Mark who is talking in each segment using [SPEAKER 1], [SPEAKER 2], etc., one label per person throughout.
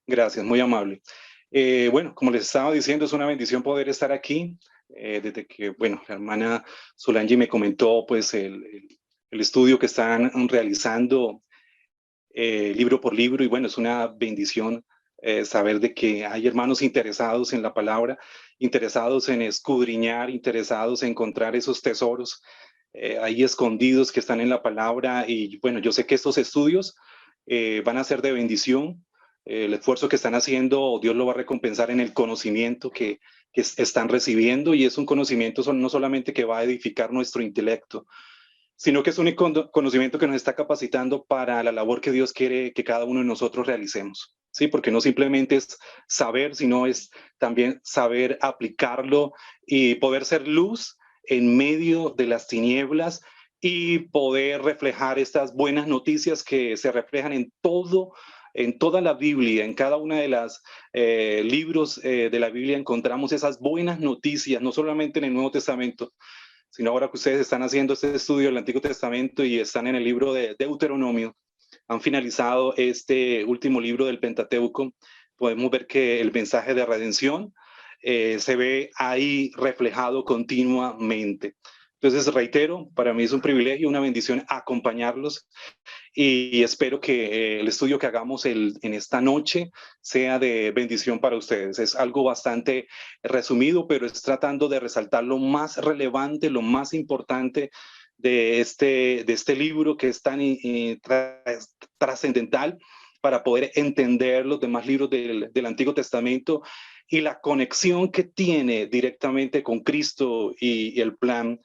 [SPEAKER 1] Gracias, muy amable. Bueno, como les estaba diciendo, es una bendición poder estar aquí. Desde que, bueno, la hermana Solange me comentó, pues, el estudio que están realizando libro por libro, y bueno, es una bendición saber de que hay hermanos interesados en la palabra, interesados en escudriñar, interesados en encontrar esos tesoros ahí escondidos que están en la palabra. Y bueno, yo sé que estos estudios van a ser de bendición. El esfuerzo que están haciendo, Dios lo va a recompensar en el conocimiento que están recibiendo, y es un conocimiento no solamente que va a edificar nuestro intelecto, sino que es un conocimiento que nos está capacitando para la labor que Dios quiere que cada uno de nosotros realicemos. Sí, porque no simplemente es saber, sino es también saber aplicarlo y poder ser luz en medio de las tinieblas y poder reflejar estas buenas noticias que se reflejan en toda la Biblia. En cada una de las libros de la Biblia encontramos esas buenas noticias, no solamente en el Nuevo Testamento, sino ahora que ustedes están haciendo este estudio del Antiguo Testamento y están en el libro de Deuteronomio, han finalizado este último libro del Pentateuco. Podemos ver que el mensaje de redención se ve ahí reflejado continuamente. Entonces, reitero, para mí es un privilegio, una bendición acompañarlos, y espero que el estudio que hagamos en esta noche sea de bendición para ustedes. Es algo bastante resumido, pero es tratando de resaltar lo más relevante, lo más importante de este libro, que es tan trascendental para poder entender los demás libros del Antiguo Testamento y la conexión que tiene directamente con Cristo y el plan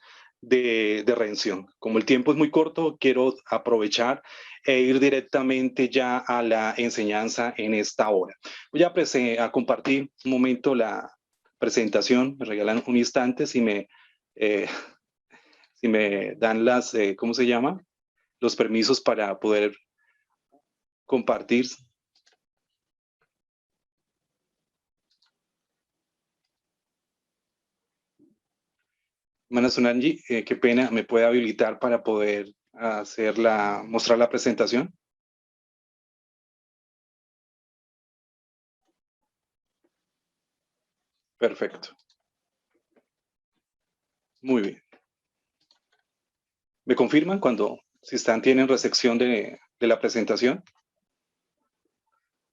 [SPEAKER 1] de redención. Como el tiempo es muy corto, quiero aprovechar e ir directamente ya a la enseñanza en esta hora. Voy a compartir un momento la presentación. Me regalan un instante eh, si me dan ¿cómo se llama? Los permisos para poder compartir. Hermana Sunanji, qué pena, ¿me puede habilitar para poder mostrar la presentación? Perfecto. Muy bien. ¿Me confirman si tienen recepción de la presentación?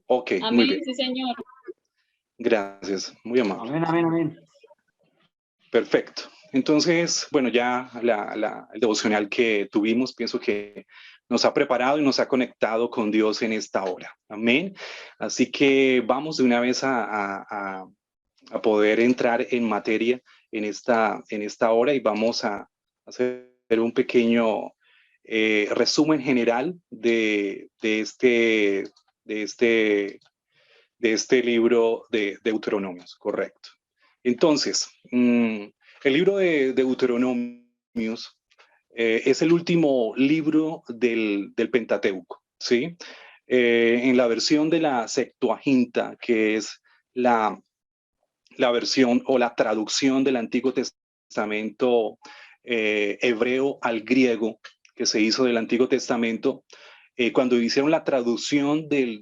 [SPEAKER 1] Ok,
[SPEAKER 2] amén,
[SPEAKER 1] muy bien.
[SPEAKER 2] Sí, señor.
[SPEAKER 1] Gracias, muy amable.
[SPEAKER 3] Amén, amén, amén.
[SPEAKER 1] Perfecto. Entonces, bueno, ya el devocional que tuvimos, pienso que nos ha preparado y nos ha conectado con Dios en esta hora. Amén. Así que vamos de una vez a poder entrar en materia en esta hora, y vamos a hacer un pequeño resumen general de este libro de Deuteronomios, correcto. Entonces, el libro de Deuteronomios es el último libro del Pentateuco, ¿sí? En la versión de la Septuaginta, que es la versión o la traducción del Antiguo Testamento hebreo al griego, que se hizo del Antiguo Testamento, cuando hicieron la traducción del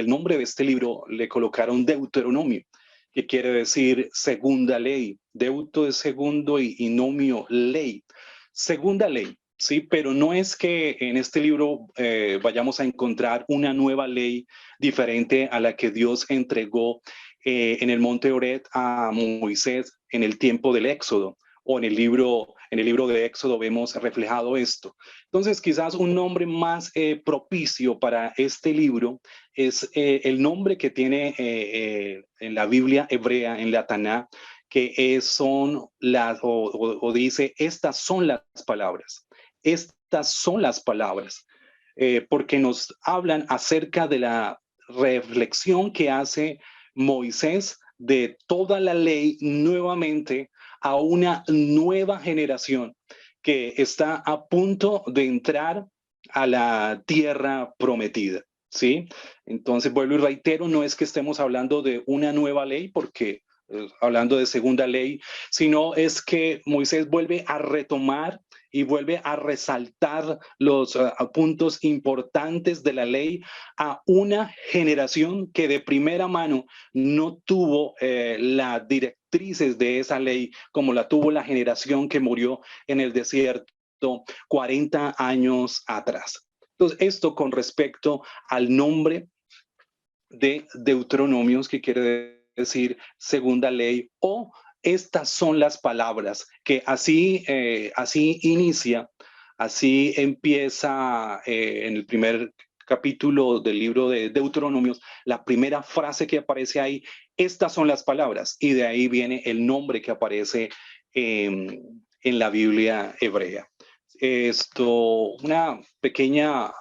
[SPEAKER 1] nombre de este libro, le colocaron Deuteronomio, que quiere decir segunda ley. Deuto es segundo y nomio, ley. Segunda ley, sí, pero no es que en este libro vayamos a encontrar una nueva ley diferente a la que Dios entregó en el monte Oret a Moisés en el tiempo del Éxodo, o en el libro de Éxodo vemos reflejado esto. Entonces, quizás un nombre más propicio para este libro es el nombre que tiene en la Biblia hebrea, en la Taná, que son o dice, estas son las palabras. Estas son las palabras, porque nos hablan acerca de la reflexión que hace Moisés de toda la ley nuevamente a una nueva generación que está a punto de entrar a la tierra prometida, ¿sí? Entonces, vuelvo y reitero, no es que estemos hablando de una nueva ley, porque hablando de segunda ley, sino es que Moisés vuelve a retomar y vuelve a resaltar los puntos importantes de la ley a una generación que de primera mano no tuvo las directrices de esa ley como la tuvo la generación que murió en el desierto 40 años atrás. Entonces, esto con respecto al nombre de Deuteronomios, que quiere decir segunda ley, o estas son las palabras que así inicia, así empieza en el primer capítulo del libro de Deuteronomios, la primera frase que aparece ahí, estas son las palabras, y de ahí viene el nombre que aparece en la Biblia hebrea. Una pequeña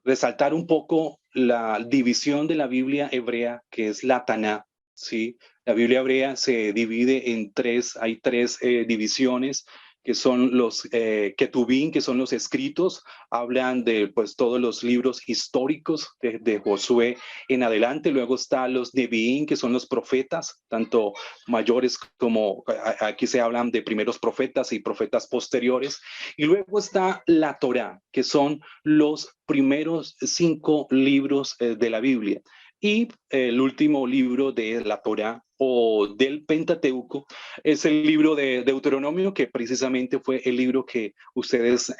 [SPEAKER 1] resaltar un poco la división de la Biblia hebrea, que es la Taná, ¿sí? La Biblia hebrea se divide en hay tres divisiones, que son los Ketubín, que son los escritos, hablan de pues todos los libros históricos de Josué en adelante. Luego están los Neviín, que son los profetas, tanto mayores como aquí se hablan de primeros profetas y profetas posteriores. Y luego está la Torá, que son los primeros 5 libros de la Biblia. Y el último libro de la Torá o del Pentateuco es el libro de Deuteronomio, que precisamente fue el libro que ustedes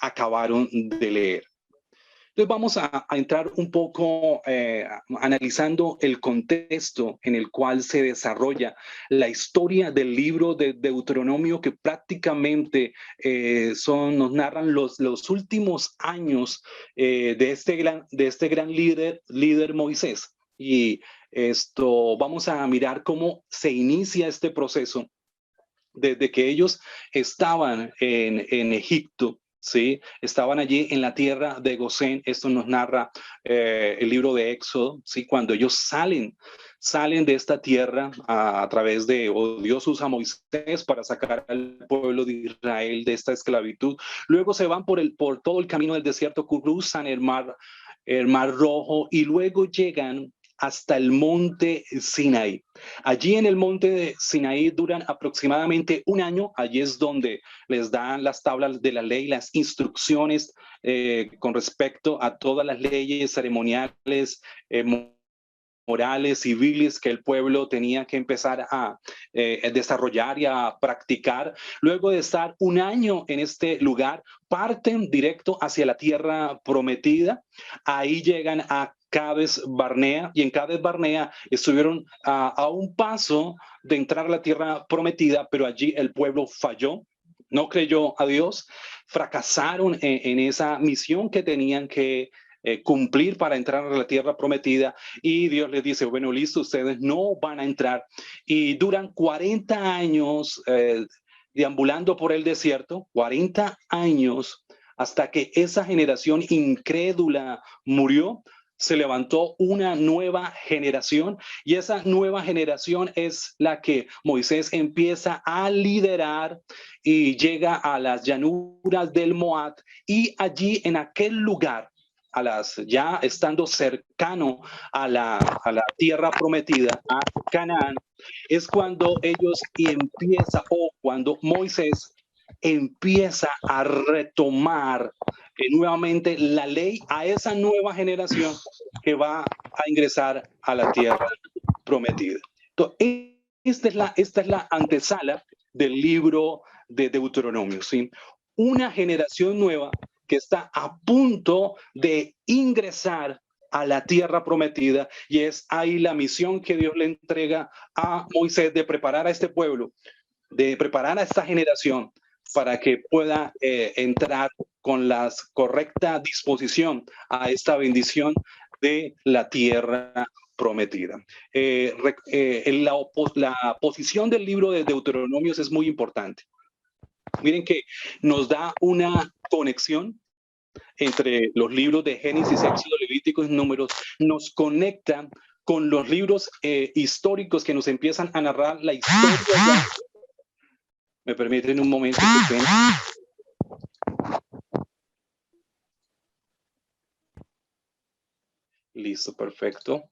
[SPEAKER 1] acabaron de leer. Entonces vamos a entrar un poco analizando el contexto en el cual se desarrolla la historia del libro de Deuteronomio, que prácticamente nos narran los últimos años de este gran líder Moisés. Y vamos a mirar cómo se inicia este proceso desde que ellos estaban en Egipto. Sí, estaban allí en la tierra de Gosén. Esto nos narra el libro de Éxodo. Sí, cuando ellos salen de esta tierra a través de, o Dios usa a Moisés para sacar al pueblo de Israel de esta esclavitud. Luego se van por todo el camino del desierto, cruzan el mar Rojo y luego llegan hasta el monte Sinaí. Allí en el monte de Sinaí duran aproximadamente un año. Allí es donde les dan las tablas de la ley, las instrucciones con respecto a todas las leyes ceremoniales, morales, civiles que el pueblo tenía que empezar a desarrollar y a practicar. Luego de estar un año en este lugar, parten directo hacia la tierra prometida. Ahí llegan a Cades Barnea, y en Cades Barnea estuvieron a un paso de entrar a la tierra prometida, pero allí el pueblo falló, no creyó a Dios, fracasaron en esa misión que tenían que cumplir para entrar a la tierra prometida, y Dios les dice, bueno, listo, ustedes no van a entrar, y duran 40 años deambulando por el desierto, 40 años, hasta que esa generación incrédula murió. Se levantó una nueva generación, y esa nueva generación es la que Moisés empieza a liderar y llega a las llanuras del Moab, y allí en aquel lugar, ya estando cercano a la tierra prometida, a Canaán, es cuando cuando Moisés empieza a retomar nuevamente la ley a esa nueva generación que va a ingresar a la tierra prometida. Entonces, esta es la antesala del libro de Deuteronomio, ¿sí? Una generación nueva que está a punto de ingresar a la tierra prometida, y es ahí la misión que Dios le entrega a Moisés de preparar a este pueblo, de preparar a esta generación para que pueda entrar con la correcta disposición a esta bendición de la tierra prometida. La posición del libro de Deuteronomios es muy importante. Miren que nos da una conexión entre los libros de Génesis, Éxodo, Levíticos y Números, nos conecta con los libros históricos que nos empiezan a narrar la historia. ¿Me permiten un momento? Listo, perfecto.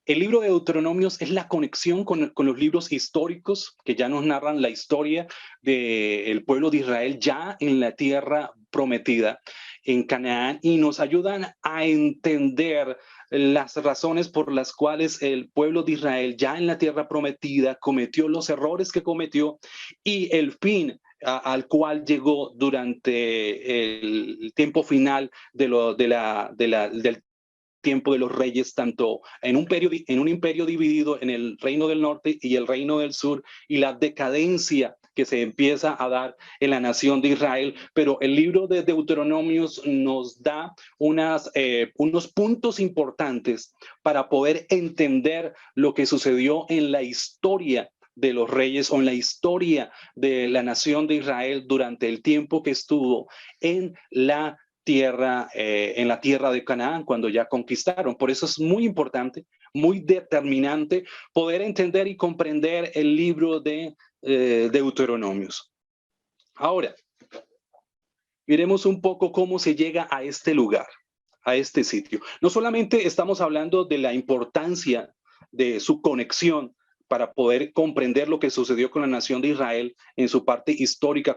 [SPEAKER 1] El libro de Deuteronomios es la conexión con los libros históricos que ya nos narran la historia del pueblo de Israel ya en la tierra prometida, en Canaán, y nos ayudan a entender las razones por las cuales el pueblo de Israel ya en la tierra prometida cometió los errores que cometió y el fin al cual llegó durante el tiempo final del tiempo de los reyes, tanto en un imperio dividido en el reino del norte y el reino del sur, y la decadencia que se empieza a dar en la nación de Israel. Pero el libro de Deuteronomios nos da unos puntos importantes para poder entender lo que sucedió en la historia de los reyes o en la historia de la nación de Israel durante el tiempo que estuvo en la tierra de Canaán, cuando ya conquistaron. Por eso es muy importante, muy determinante poder entender y comprender el libro de Deuteronomios. Ahora, miremos un poco cómo se llega a este lugar, a este sitio. No solamente estamos hablando de la importancia de su conexión para poder comprender lo que sucedió con la nación de Israel en su parte histórica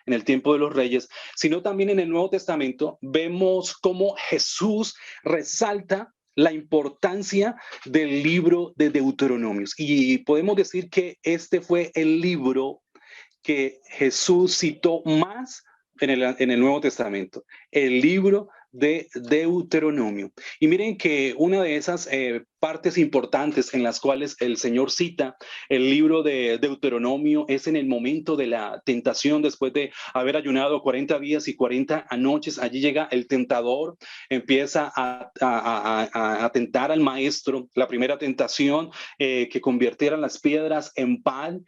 [SPEAKER 1] en el tiempo de los reyes, sino también en el Nuevo Testamento vemos cómo Jesús resalta la importancia del libro de Deuteronomios. Y podemos decir que este fue el libro que Jesús citó más en el Nuevo Testamento, el libro de Deuteronomio. Y miren que una de esas partes importantes en las cuales el Señor cita el libro de Deuteronomio es en el momento de la tentación, después de haber ayunado 40 días y 40 noches. Allí llega el tentador, empieza a tentar al maestro. La primera tentación, que convirtieran las piedras en pan,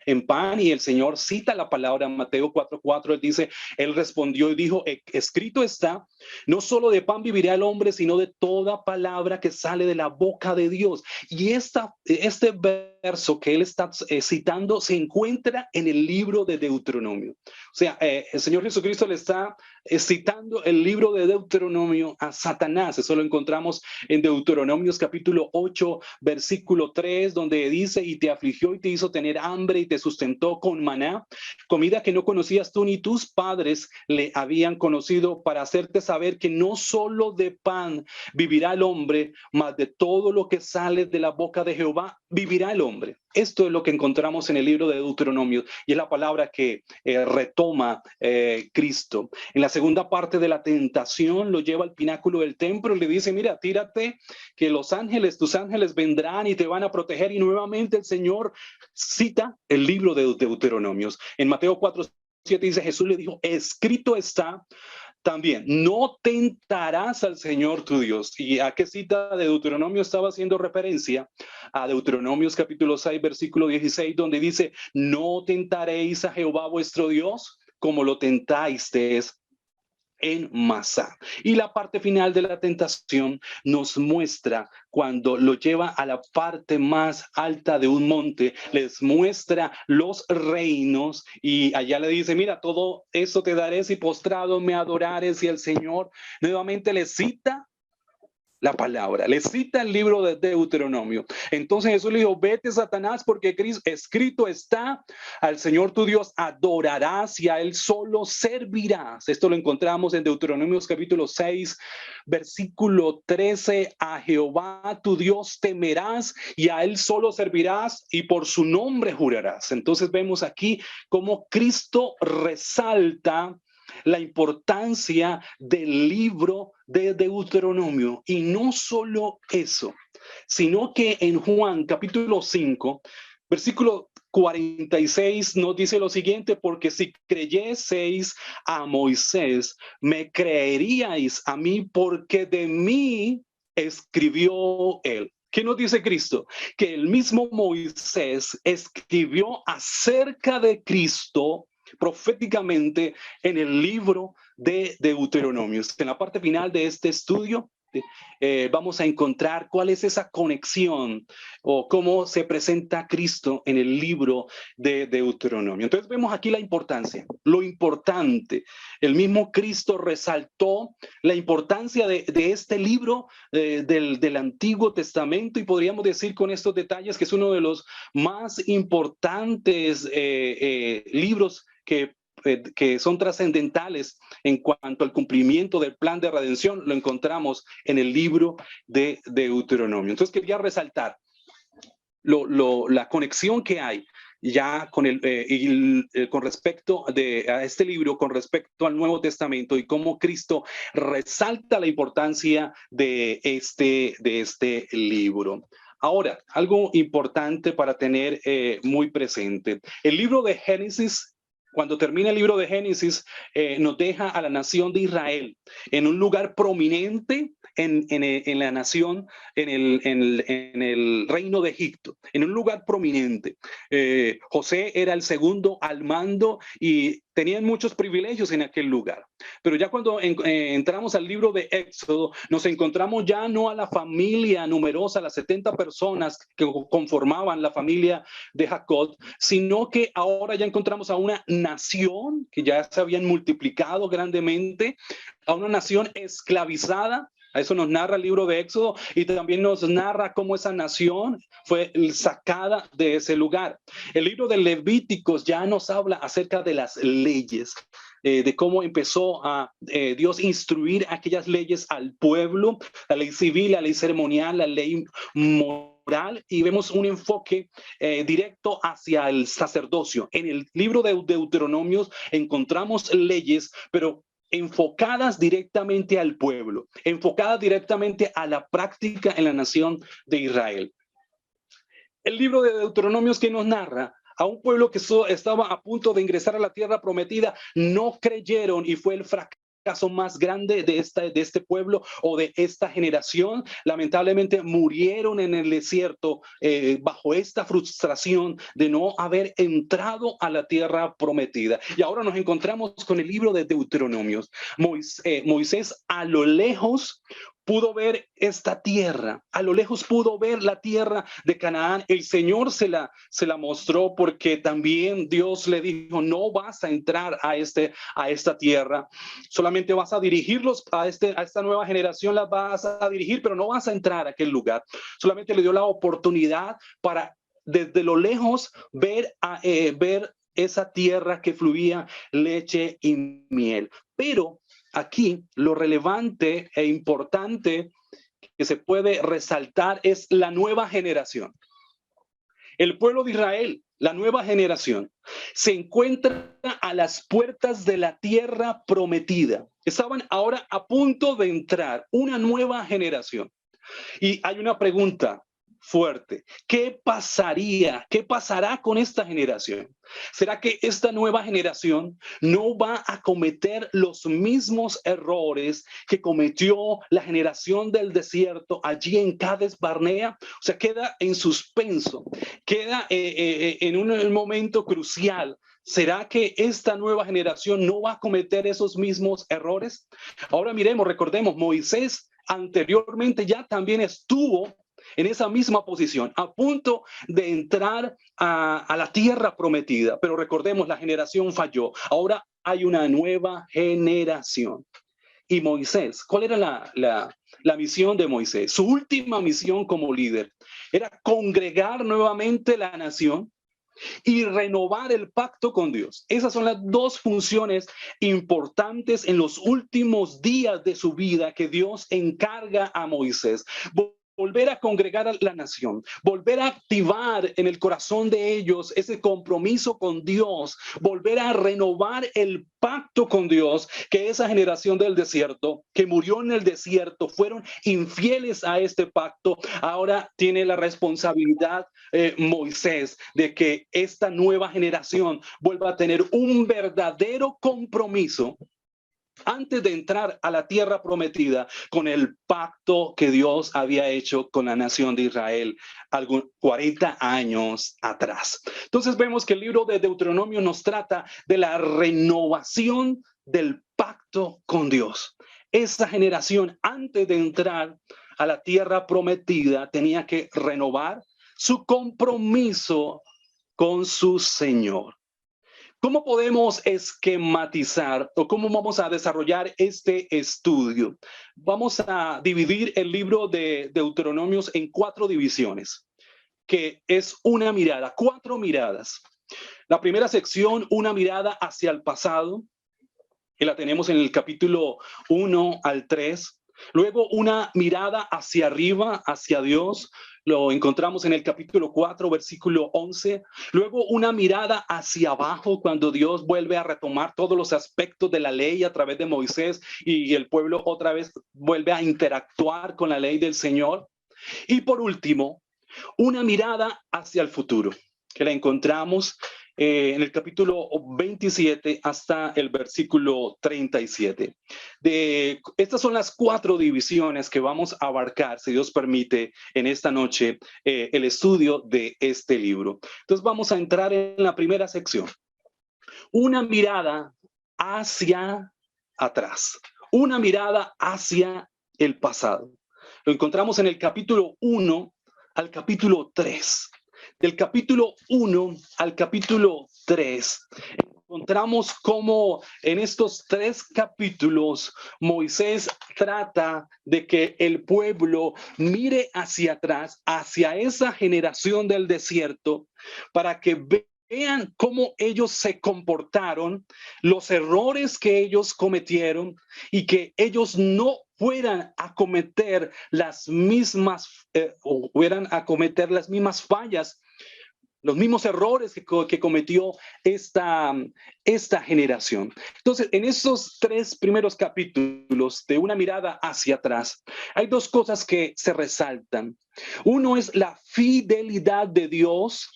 [SPEAKER 1] y el Señor cita la palabra en Mateo 4:4. Él dice, él respondió y dijo, escrito está, no solo de pan vivirá el hombre, sino de toda palabra que sale de la boca de Dios. Y este verso que él está citando se encuentra en el libro de Deuteronomio. O sea, el Señor Jesucristo le está citando el libro de Deuteronomio a Satanás. Eso lo encontramos en Deuteronomios capítulo 8, versículo 3, donde dice, y te afligió y te hizo tener hambre y te sustentó con maná, comida que no conocías tú ni tus padres le habían conocido, para hacerte saber que no solo de pan vivirá el hombre, mas de todo lo que sale de la boca de Jehová vivirá el hombre. Esto es lo que encontramos en el libro de Deuteronomio y es la palabra que retoma Cristo. En la segunda parte de la tentación lo lleva al pináculo del templo y le dice, mira, tírate, que tus ángeles vendrán y te van a proteger. Y nuevamente el Señor cita el libro de Deuteronomios. En Mateo 4:7 dice, Jesús le dijo, escrito está también, no tentarás al Señor tu Dios. ¿Y a qué cita de Deuteronomio estaba haciendo referencia? A Deuteronomios capítulo 6, versículo 16, donde dice, no tentaréis a Jehová vuestro Dios como lo tentáis en Masá. Y la parte final de la tentación nos muestra cuando lo lleva a la parte más alta de un monte, les muestra los reinos y allá le dice, mira, todo eso te daré si postrado me adorares. Y el Señor nuevamente le cita la palabra, le cita el libro de Deuteronomio. Entonces Jesús le dijo, vete Satanás, porque escrito está, al Señor tu Dios adorarás y a él solo servirás. Esto lo encontramos en Deuteronomios capítulo 6, versículo 13, a Jehová tu Dios temerás y a él solo servirás y por su nombre jurarás. Entonces vemos aquí cómo Cristo resalta la importancia del libro de Deuteronomio. Y no solo eso, sino que en Juan capítulo 5, versículo 46 nos dice lo siguiente, porque si creyeseis a Moisés, me creeríais a mí, porque de mí escribió él. ¿Qué nos dice Cristo? Que el mismo Moisés escribió acerca de Cristo proféticamente en el libro de Deuteronomios. En la parte final de este estudio vamos a encontrar cuál es esa conexión o cómo se presenta Cristo en el libro de Deuteronomio. Entonces vemos aquí la importancia, lo importante. El mismo Cristo resaltó la importancia de este libro del Antiguo Testamento, y podríamos decir con estos detalles que es uno de los más importantes libros que son trascendentales en cuanto al cumplimiento del plan de redención. Lo encontramos en el libro de Deuteronomio. Entonces quería resaltar la conexión que hay ya con con respecto a este libro, con respecto al Nuevo Testamento, y cómo Cristo resalta la importancia de este libro. Ahora, algo importante para tener muy presente. El libro de Génesis, cuando termina el libro de Génesis, nos deja a la nación de Israel en un lugar prominente en la nación, en el reino de Egipto, en un lugar prominente. José era el segundo al mando y tenían muchos privilegios en aquel lugar. Pero ya cuando entramos al libro de Éxodo, nos encontramos ya no a la familia numerosa, las 70 personas que conformaban la familia de Jacob, sino que ahora ya encontramos a una nación que ya se habían multiplicado grandemente, a una nación esclavizada. A eso nos narra el libro de Éxodo, y también nos narra cómo esa nación fue sacada de ese lugar. El libro de Levíticos ya nos habla acerca de las leyes, de cómo empezó a Dios instruir aquellas leyes al pueblo, la ley civil, la ley ceremonial, la ley moral, y vemos un enfoque directo hacia el sacerdocio. En el libro de Deuteronomios encontramos leyes, pero enfocadas directamente al pueblo, enfocadas directamente a la práctica en la nación de Israel. El libro de Deuteronomios, que nos narra a un pueblo que estaba a punto de ingresar a la tierra prometida, no creyeron, y fue el fracaso más grande de este pueblo o de esta generación. Lamentablemente murieron en el desierto bajo esta frustración de no haber entrado a la tierra prometida. Y ahora nos encontramos con el libro de Deuteronomios. Moisés a lo lejos pudo ver esta tierra, a lo lejos pudo ver la tierra de Canaán. El Señor se la mostró, porque también Dios le dijo: no vas a entrar a esta tierra, solamente vas a dirigirlos a esta nueva generación, las vas a dirigir, pero no vas a entrar a aquel lugar. Solamente le dio la oportunidad para desde lo lejos ver esa tierra que fluía leche y miel. Pero aquí lo relevante e importante que se puede resaltar es la nueva generación. El pueblo de Israel, la nueva generación, se encuentra a las puertas de la tierra prometida. Estaban ahora a punto de entrar una nueva generación. Y hay una pregunta fuerte: ¿qué pasaría? ¿Qué pasará con esta generación? ¿Será que esta nueva generación no va a cometer los mismos errores que cometió la generación del desierto allí en Cades Barnea? O sea, queda en suspenso, queda en un momento crucial. ¿Será que esta nueva generación no va a cometer esos mismos errores? Ahora miremos, recordemos, Moisés anteriormente ya también estuvo en esa misma posición, a punto de entrar a la tierra prometida. Pero recordemos, la generación falló. Ahora hay una nueva generación. Y Moisés, ¿cuál era la misión de Moisés? Su última misión como líder era congregar nuevamente la nación y renovar el pacto con Dios. Esas son las dos funciones importantes en los últimos días de su vida que Dios encarga a Moisés. Volver a congregar a la nación, volver a activar en el corazón de ellos ese compromiso con Dios, volver a renovar el pacto con Dios, que esa generación del desierto, que murió en el desierto, fueron infieles a este pacto. Ahora tiene la responsabilidad Moisés de que esta nueva generación vuelva a tener un verdadero compromiso antes de entrar a la tierra prometida con el pacto que Dios había hecho con la nación de Israel 40 años atrás. Entonces vemos que el libro de Deuteronomio nos trata de la renovación del pacto con Dios. esa generación, antes de entrar a la tierra prometida, tenía que renovar su compromiso con su Señor. ¿Cómo podemos esquematizar o cómo vamos a desarrollar este estudio? Vamos a dividir el libro de Deuteronomios en 4 divisiones, que es una mirada, 4 miradas. La primera sección, una mirada hacia el pasado, que la tenemos en el capítulo 1 al 3. Luego una mirada hacia arriba, hacia Dios, lo encontramos en el capítulo 4, versículo 11. Luego una mirada hacia abajo, cuando Dios vuelve a retomar todos los aspectos de la ley a través de Moisés y el pueblo otra vez vuelve a interactuar con la ley del Señor. Y por último, una mirada hacia el futuro, que la encontramos en el capítulo 27 hasta el versículo 37. Estas son las 4 divisiones que vamos a abarcar, si Dios permite, en esta noche, el estudio de este libro. Entonces vamos a entrar en la primera sección. Una mirada hacia atrás, una mirada hacia el pasado. Lo encontramos en el capítulo 1 al capítulo 3. Del capítulo 1 al capítulo 3, encontramos cómo en estos 3 capítulos Moisés trata de que el pueblo mire hacia atrás, hacia esa generación del desierto, para que vean cómo ellos se comportaron, los errores que ellos cometieron y que ellos no fueran a cometer las mismas fallas, los mismos errores que cometió esta generación. Entonces, en esos 3 primeros capítulos de una mirada hacia atrás, hay 2 cosas que se resaltan. Uno es la fidelidad de Dios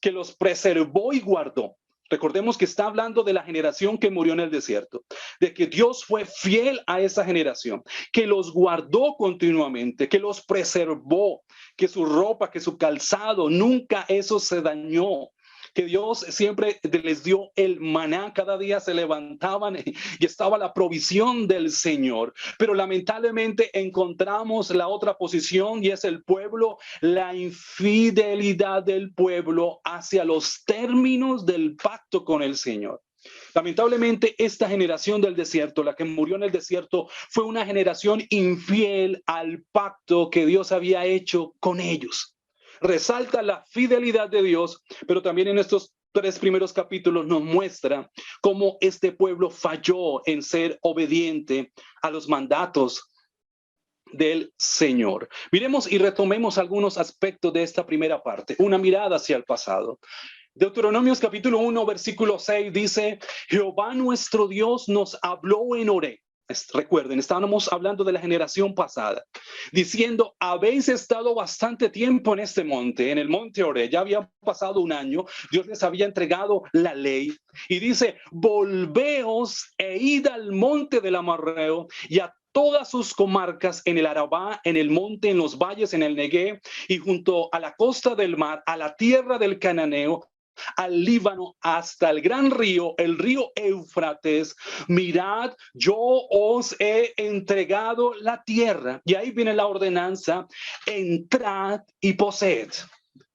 [SPEAKER 1] que los preservó y guardó. Recordemos que está hablando de la generación que murió en el desierto, de que Dios fue fiel a esa generación, que los guardó continuamente, que los preservó, que su ropa, que su calzado, nunca eso se dañó, que Dios siempre les dio el maná, cada día se levantaban y estaba la provisión del Señor. Pero lamentablemente encontramos la otra posición y es el pueblo, la infidelidad del pueblo hacia los términos del pacto con el Señor. Lamentablemente, esta generación del desierto, la que murió en el desierto, fue una generación infiel al pacto que Dios había hecho con ellos. Resalta la fidelidad de Dios, pero también en estos 3 primeros capítulos nos muestra cómo este pueblo falló en ser obediente a los mandatos del Señor. Miremos y retomemos algunos aspectos de esta primera parte, una mirada hacia el pasado. Deuteronomios capítulo 1, versículo 6 dice: Jehová nuestro Dios nos habló en Horeb. Recuerden, estábamos hablando de la generación pasada, diciendo: habéis estado bastante tiempo en este monte, en el monte Horeb, ya había pasado 1 año, Dios les había entregado la ley, y dice: volveos e id al monte del Amorreo y a todas sus comarcas, en el Arabá, en el monte, en los valles, en el Negué, y junto a la costa del mar, a la tierra del Cananeo, al Líbano, hasta el gran río, el río Éufrates. Mirad, yo os he entregado la tierra. Y ahí viene la ordenanza: entrad y poseed.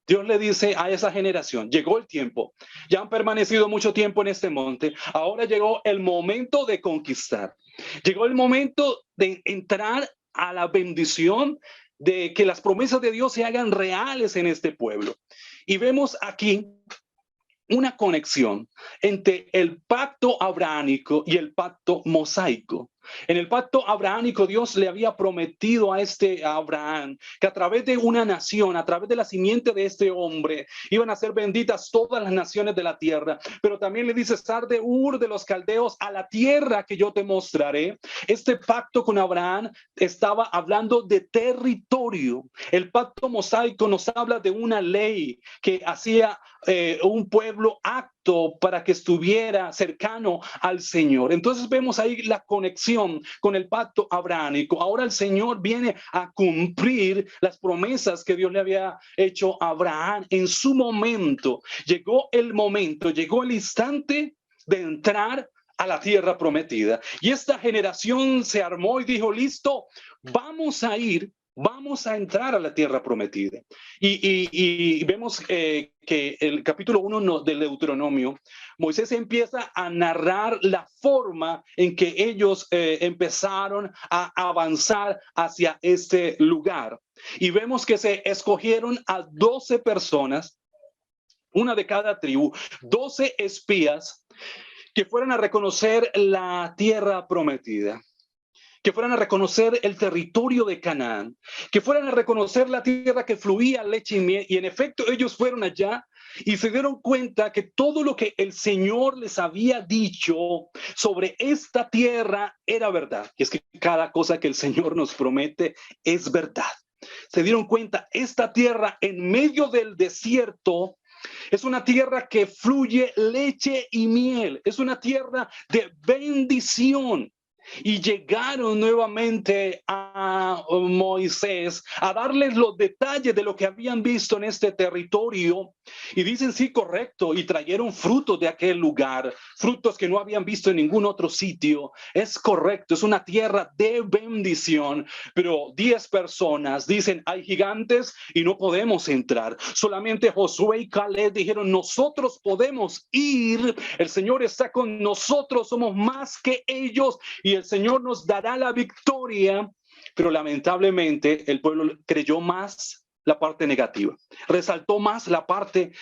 [SPEAKER 1] Dios le dice a esa generación: llegó el tiempo, ya han permanecido mucho tiempo en este monte, ahora llegó el momento de conquistar, llegó el momento de entrar a la bendición, de que las promesas de Dios se hagan reales en este pueblo. Y vemos aquí una conexión entre el pacto abrahámico y el pacto mosaico. En el pacto abrahámico, Dios le había prometido a Abraham que a través de una nación, a través de la simiente de este hombre, iban a ser benditas todas las naciones de la tierra. Pero también le dice: sal de Ur de los caldeos a la tierra que yo te mostraré. Este pacto con Abraham estaba hablando de territorio. El pacto mosaico nos habla de una ley que hacía un pueblo apto para que estuviera cercano al Señor. Entonces vemos ahí la conexión con el pacto abrahámico. Ahora el Señor viene a cumplir las promesas que Dios le había hecho a Abraham en su momento. Llegó el momento, llegó el instante de entrar a la tierra prometida. Y esta generación se armó y dijo, listo, vamos a ir. Vamos a entrar a la tierra prometida. Y vemos que el capítulo 1 del Deuteronomio, Moisés empieza a narrar la forma en que ellos empezaron a avanzar hacia este lugar. Y vemos que se escogieron a 12 personas, una de cada tribu, 12 espías que fueran a reconocer la tierra prometida, que fueran a reconocer el territorio de Canaán, que fueran a reconocer la tierra que fluía leche y miel. Y en efecto, ellos fueron allá y se dieron cuenta que todo lo que el Señor les había dicho sobre esta tierra era verdad. Y es que cada cosa que el Señor nos promete es verdad. Se dieron cuenta, esta tierra en medio del desierto es una tierra que fluye leche y miel. Es una tierra de bendición. Y llegaron nuevamente a Moisés a darles los detalles de lo que habían visto en este territorio. Y dicen, sí, correcto. Y trajeron frutos de aquel lugar, frutos que no habían visto en ningún otro sitio. Es correcto, es una tierra de bendición. Pero 10 personas dicen, hay gigantes y no podemos entrar. Solamente Josué y Caleb dijeron, nosotros podemos ir. El Señor está con nosotros, somos más que ellos. Y el Señor nos dará la victoria, pero lamentablemente el pueblo creyó más la parte negativa, resaltó más la parte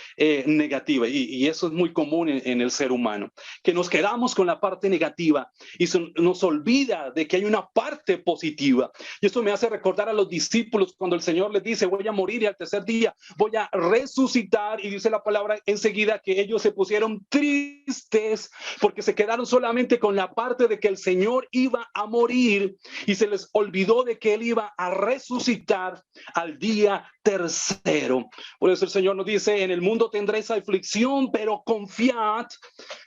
[SPEAKER 1] negativa, y eso es muy común en el ser humano, que nos quedamos con la parte negativa y nos olvida de que hay una parte positiva. Y eso me hace recordar a los discípulos cuando el Señor les dice, voy a morir y al tercer día voy a resucitar, y dice la palabra enseguida que ellos se pusieron tristes porque se quedaron solamente con la parte de que el Señor iba a morir y se les olvidó de que Él iba a resucitar al día tercero. Por eso el Señor nos dice, en el mundo tendréis aflicción, pero confiad.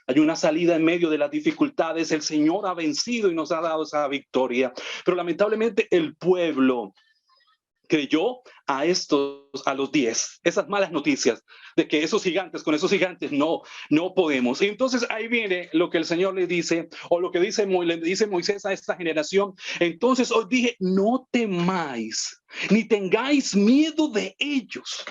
[SPEAKER 1] Hay una salida en medio de las dificultades. El Señor ha vencido y nos ha dado esa victoria. Pero lamentablemente el pueblo creyó a los 10, esas malas noticias de que con esos gigantes no podemos. Y entonces ahí viene lo que el Señor le dice, o lo que le dice Moisés a esta generación. Entonces os dije, no temáis, ni tengáis miedo de ellos.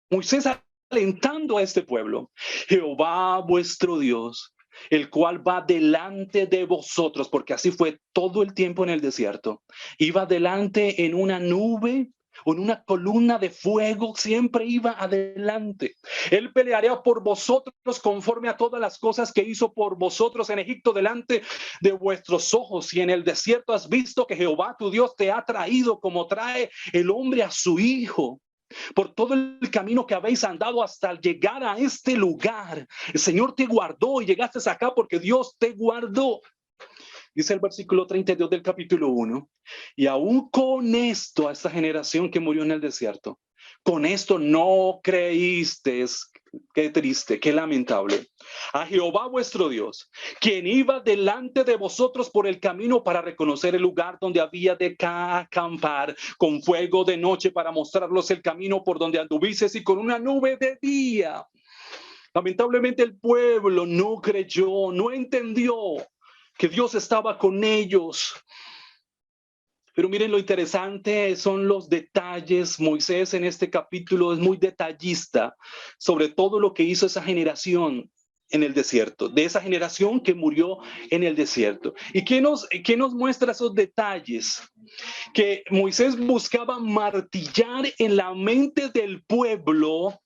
[SPEAKER 1] Moisés alentando a este pueblo, Jehová vuestro Dios, el cual va delante de vosotros, porque así fue todo el tiempo en el desierto. Iba delante en una nube, en una columna de fuego, siempre iba adelante. Él pelearía por vosotros conforme a todas las cosas que hizo por vosotros en Egipto delante de vuestros ojos. Y en el desierto has visto que Jehová tu Dios te ha traído como trae el hombre a su hijo. Por todo el camino que habéis andado hasta llegar a este lugar, el Señor te guardó y llegaste acá porque Dios te guardó. Dice el versículo 32 del capítulo 1, y aún con esto, a esta generación que murió en el desierto, con esto no creísteis. Qué triste, qué lamentable. A Jehová vuestro Dios, quien iba delante de vosotros por el camino para reconocer el lugar donde había de acampar, con fuego de noche para mostrarlos el camino por donde anduvisteis y con una nube de día. Lamentablemente el pueblo no creyó, no entendió que Dios estaba con ellos. Pero miren lo interesante son los detalles. Moisés en este capítulo es muy detallista sobre todo lo que hizo esa generación en el desierto, de esa generación que murió en el desierto. ¿Y qué nos muestra esos detalles? Que Moisés buscaba martillar en la mente del pueblo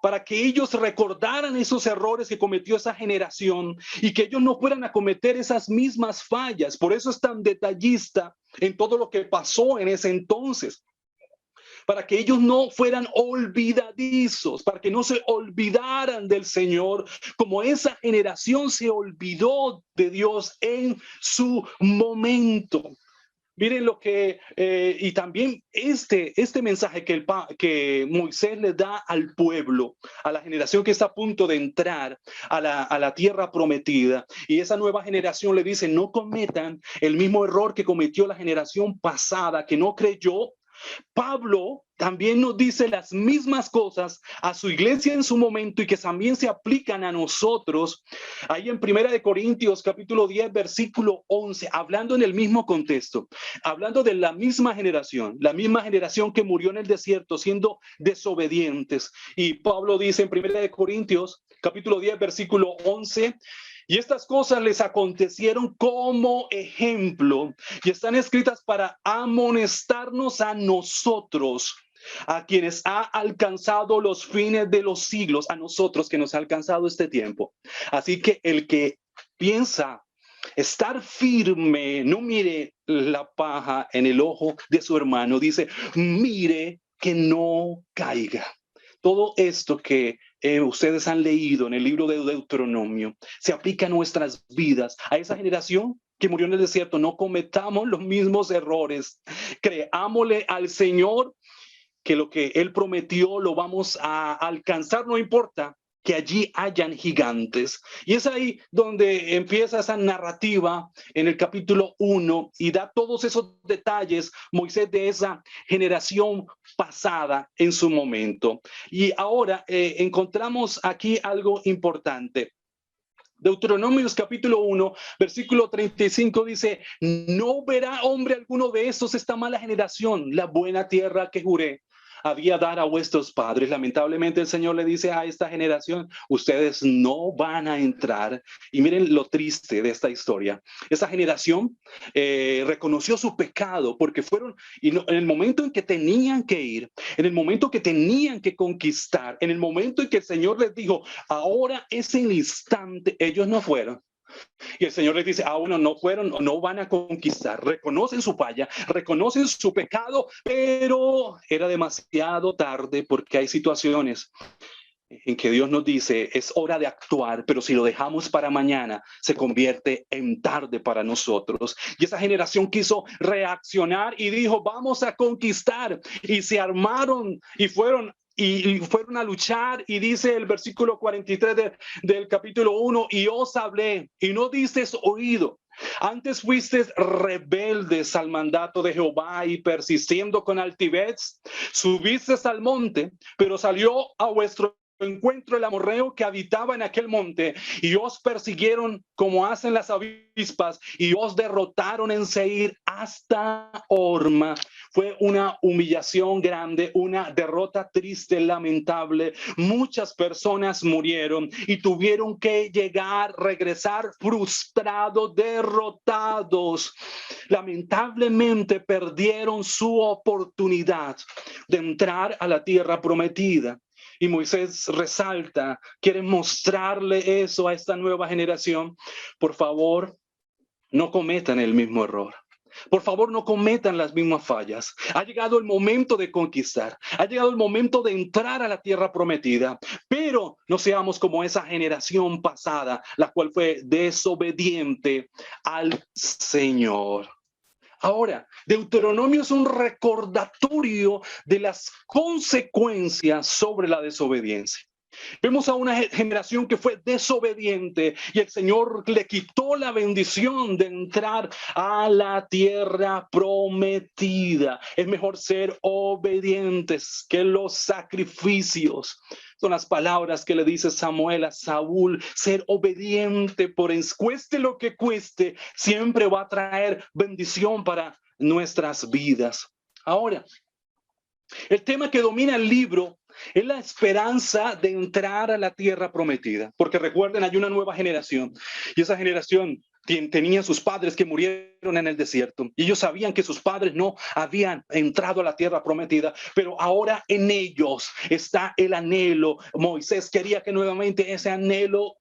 [SPEAKER 1] para que ellos recordaran esos errores que cometió esa generación y que ellos no fueran a cometer esas mismas fallas. Por eso es tan detallista en todo lo que pasó en ese entonces, para que ellos no fueran olvidadizos, para que no se olvidaran del Señor, como esa generación se olvidó de Dios en su momento. Miren lo que, y también este mensaje que Moisés le da al pueblo, a la generación que está a punto de entrar a la tierra prometida. Y esa nueva generación le dice, no cometan el mismo error que cometió la generación pasada, que no creyó, Pablo también nos dice las mismas cosas a su iglesia en su momento y que también se aplican a nosotros. Ahí en Primera de Corintios, capítulo 10, versículo 11, hablando en el mismo contexto, hablando de la misma generación que murió en el desierto siendo desobedientes. Y Pablo dice en Primera de Corintios, capítulo 10, versículo 11, y estas cosas les acontecieron como ejemplo y están escritas para amonestarnos a nosotros, a quienes ha alcanzado los fines de los siglos, a nosotros que nos ha alcanzado este tiempo. Así que el que piensa estar firme, no mire la paja en el ojo de su hermano, dice, mire que no caiga. Todo esto que ustedes han leído en el libro de Deuteronomio se aplica a nuestras vidas, a esa generación que murió en el desierto. No cometamos los mismos errores. Creámosle al Señor que lo que Él prometió lo vamos a alcanzar, no importa que allí hayan gigantes. Y es ahí donde empieza esa narrativa en el capítulo 1 y da todos esos detalles Moisés de esa generación pasada en su momento. Y ahora encontramos aquí algo importante. Deuteronomios capítulo 1, versículo 35 dice, no verá hombre alguno de estos esta mala generación, la buena tierra que juré había dar a vuestros padres. Lamentablemente el Señor le dice a esta generación, ustedes no van a entrar. Y miren lo triste de esta historia. Esta generación reconoció su pecado porque fueron, y no, en el momento en que tenían que ir, en el momento que tenían que conquistar, en el momento en que el Señor les dijo, ahora es el instante, ellos no fueron. Y el Señor les dice, bueno, no fueron, no van a conquistar, reconocen su falla, reconocen su pecado, pero era demasiado tarde porque hay situaciones en que Dios nos dice, es hora de actuar, pero si lo dejamos para mañana, se convierte en tarde para nosotros. Y esa generación quiso reaccionar y dijo, vamos a conquistar. Y se armaron y fueron a luchar, y dice el versículo 43 del capítulo 1, y os hablé y no disteis oído. Antes fuisteis rebeldes al mandato de Jehová y persistiendo con altivez, subisteis al monte, pero salió a vuestro encuentro el amorreo que habitaba en aquel monte y os persiguieron como hacen las avispas y os derrotaron en Seir hasta Horma. Fue una humillación grande, una derrota triste, lamentable. Muchas personas murieron y tuvieron que regresar frustrados, derrotados. Lamentablemente perdieron su oportunidad de entrar a la tierra prometida. Y Moisés resalta, quiere mostrarle eso a esta nueva generación. Por favor, no cometan el mismo error. Por favor, no cometan las mismas fallas. Ha llegado el momento de conquistar. Ha llegado el momento de entrar a la tierra prometida. Pero no seamos como esa generación pasada, la cual fue desobediente al Señor. Ahora, Deuteronomio es un recordatorio de las consecuencias sobre la desobediencia. Vemos a una generación que fue desobediente y el Señor le quitó la bendición de entrar a la tierra prometida. Es mejor ser obedientes que los sacrificios. Son las palabras que le dice Samuel a Saúl. Ser obediente, cueste lo que cueste, siempre va a traer bendición para nuestras vidas. Ahora, el tema que domina el libro es la esperanza de entrar a la tierra prometida. Porque recuerden, hay una nueva generación y esa generación tenía sus padres que murieron en el desierto y ellos sabían que sus padres no habían entrado a la tierra prometida, pero ahora en ellos está el anhelo. Moisés quería que nuevamente ese anhelo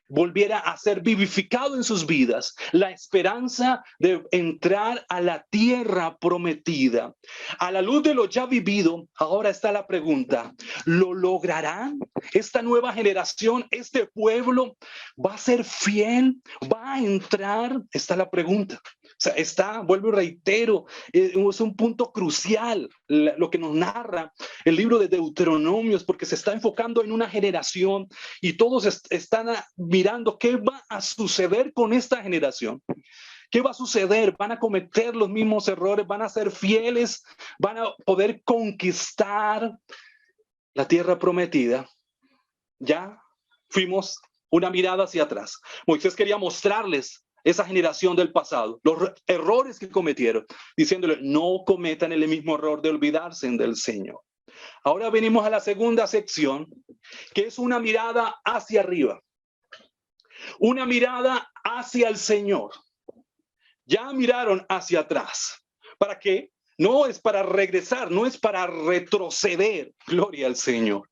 [SPEAKER 1] volviera a ser vivificado en sus vidas, la esperanza de entrar a la tierra prometida. A la luz de lo ya vivido, ahora está la pregunta, ¿lo lograrán? Esta nueva generación, este pueblo, ¿va a ser fiel? ¿Va a entrar? Está la pregunta. O sea, vuelvo y reitero, es un punto crucial lo que nos narra el libro de Deuteronomios, porque se está enfocando en una generación y todos están mirando qué va a suceder con esta generación. ¿Qué va a suceder? ¿Van a cometer los mismos errores? ¿Van a ser fieles? ¿Van a poder conquistar la tierra prometida? Ya fuimos una mirada hacia atrás. Moisés quería mostrarles esa generación del pasado, los errores que cometieron, diciéndole, no cometan el mismo error de olvidarse del Señor. Ahora venimos a la segunda sección, que es una mirada hacia arriba, una mirada hacia el Señor. Ya miraron hacia atrás. ¿Para qué? No es para regresar, no es para retroceder. Gloria al Señor.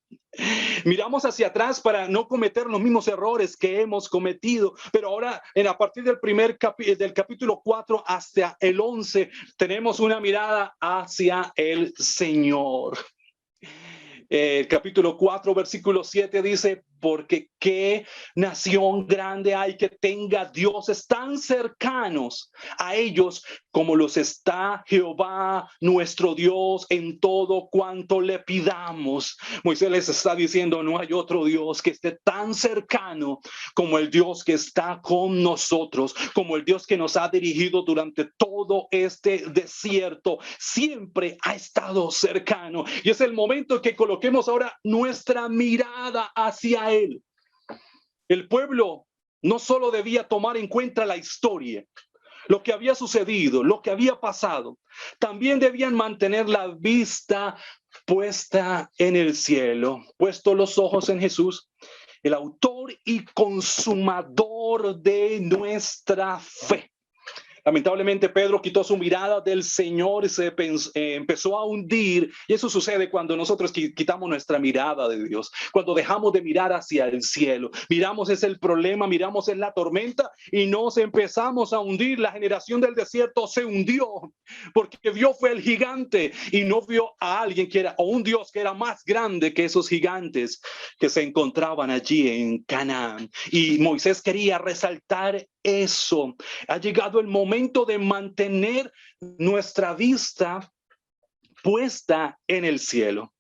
[SPEAKER 1] Miramos hacia atrás para no cometer los mismos errores que hemos cometido, pero ahora a partir del del capítulo 4 hasta el 11 tenemos una mirada hacia el Señor. El capítulo 4, versículo 7 dice, porque qué nación grande hay que tenga dioses tan cercanos a ellos como los está Jehová, nuestro Dios, en todo cuanto le pidamos. Moisés les está diciendo, no hay otro Dios que esté tan cercano como el Dios que está con nosotros, como el Dios que nos ha dirigido durante todo este desierto. Siempre ha estado cercano. Y es el momento que coloquemos ahora nuestra mirada hacia Él. El pueblo no solo debía tomar en cuenta la historia, lo que había sucedido, lo que había pasado, también debían mantener la vista puesta en el cielo, puestos los ojos en Jesús, el autor y consumador de nuestra fe. Lamentablemente Pedro quitó su mirada del Señor y se empezó a hundir. Y eso sucede cuando nosotros quitamos nuestra mirada de Dios, cuando dejamos de mirar hacia el cielo. Miramos es el problema, miramos en la tormenta y nos empezamos a hundir. La generación del desierto se hundió porque vio fue el gigante y no vio a alguien que era, o un Dios que era más grande que esos gigantes que se encontraban allí en Canaán. Y Moisés quería resaltar eso. Ha llegado el momento de mantener nuestra vista puesta en el cielo.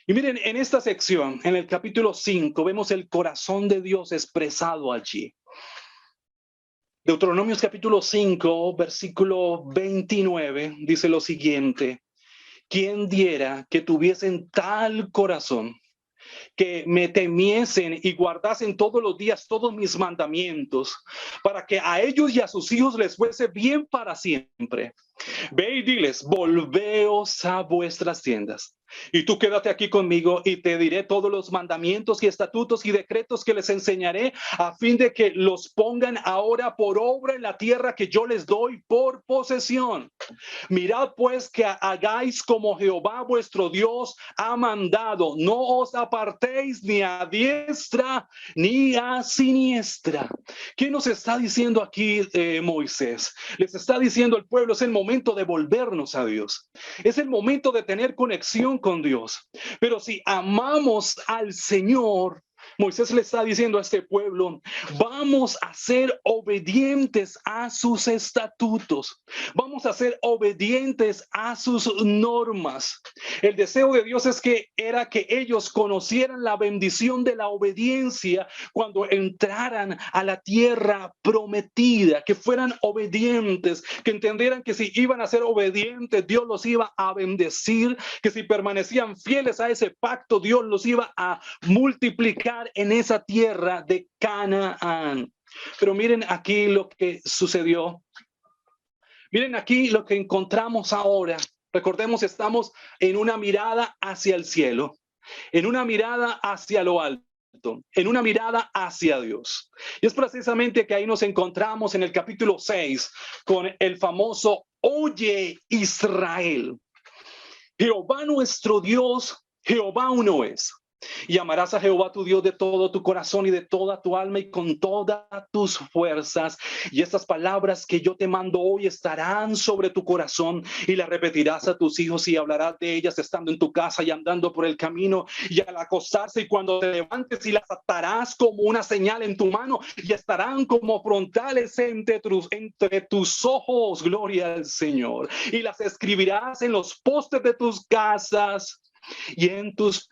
[SPEAKER 1] Y miren, en esta sección, en el capítulo 5, vemos el corazón de Dios expresado allí. Deuteronomios capítulo 5, versículo 29, dice lo siguiente: ¿quién diera que tuviesen tal corazón, que me temiesen y guardasen todos los días todos mis mandamientos, para que a ellos y a sus hijos les fuese bien para siempre? Ve y diles, volveos a vuestras tiendas. Y tú quédate aquí conmigo y te diré todos los mandamientos y estatutos y decretos que les enseñaré, a fin de que los pongan ahora por obra en la tierra que yo les doy por posesión. Mirad pues que hagáis como Jehová vuestro Dios ha mandado. No os apartéis ni a diestra ni a siniestra. ¿Qué nos está diciendo aquí Moisés? Les está diciendo al pueblo, es el momento de volvernos a Dios. Es el momento de tener conexión con Dios. Pero si amamos al Señor, Moisés le está diciendo a este pueblo, vamos a ser obedientes a sus estatutos, vamos a ser obedientes a sus normas. El deseo de Dios es que ellos conocieran la bendición de la obediencia cuando entraran a la tierra prometida, que fueran obedientes, que entendieran que si iban a ser obedientes, Dios los iba a bendecir, que si permanecían fieles a ese pacto, Dios los iba a multiplicar en esa tierra de Canaán. Pero miren aquí lo que sucedió. Miren aquí lo que encontramos ahora. Recordemos, estamos en una mirada hacia el cielo, en una mirada hacia lo alto, en una mirada hacia Dios. Y es precisamente que ahí nos encontramos en el capítulo 6 con el famoso Oye Israel. Jehová nuestro Dios, Jehová uno es. Y amarás a Jehová tu Dios de todo tu corazón y de toda tu alma y con todas tus fuerzas. Y estas palabras que yo te mando hoy estarán sobre tu corazón y las repetirás a tus hijos y hablarás de ellas estando en tu casa y andando por el camino y al acostarse y cuando te levantes, y las atarás como una señal en tu mano y estarán como frontales entre tus ojos. Gloria al Señor. Y las escribirás en los postes de tus casas y en tus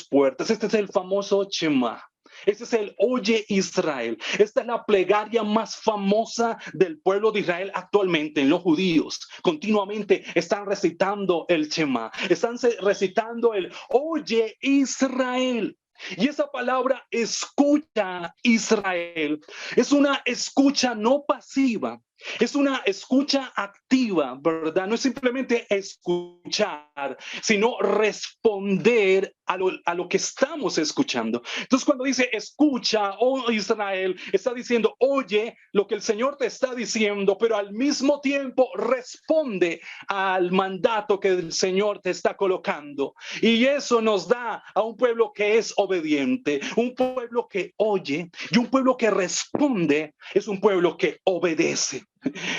[SPEAKER 1] puertas. Este es el famoso Shema. Ese es el Oye Israel. Esta es la plegaria más famosa del pueblo de Israel actualmente. En los judíos continuamente están recitando el Shema, están recitando el Oye Israel. Y esa palabra escucha Israel es una escucha no pasiva, es una escucha activa, ¿verdad? No es simplemente escuchar, sino responder a lo que estamos escuchando. Entonces, cuando dice escucha, oh Israel, está diciendo, oye lo que el Señor te está diciendo, pero al mismo tiempo responde al mandato que el Señor te está colocando. Y eso nos da a un pueblo que es obediente, un pueblo que oye y un pueblo que responde, es un pueblo que obedece.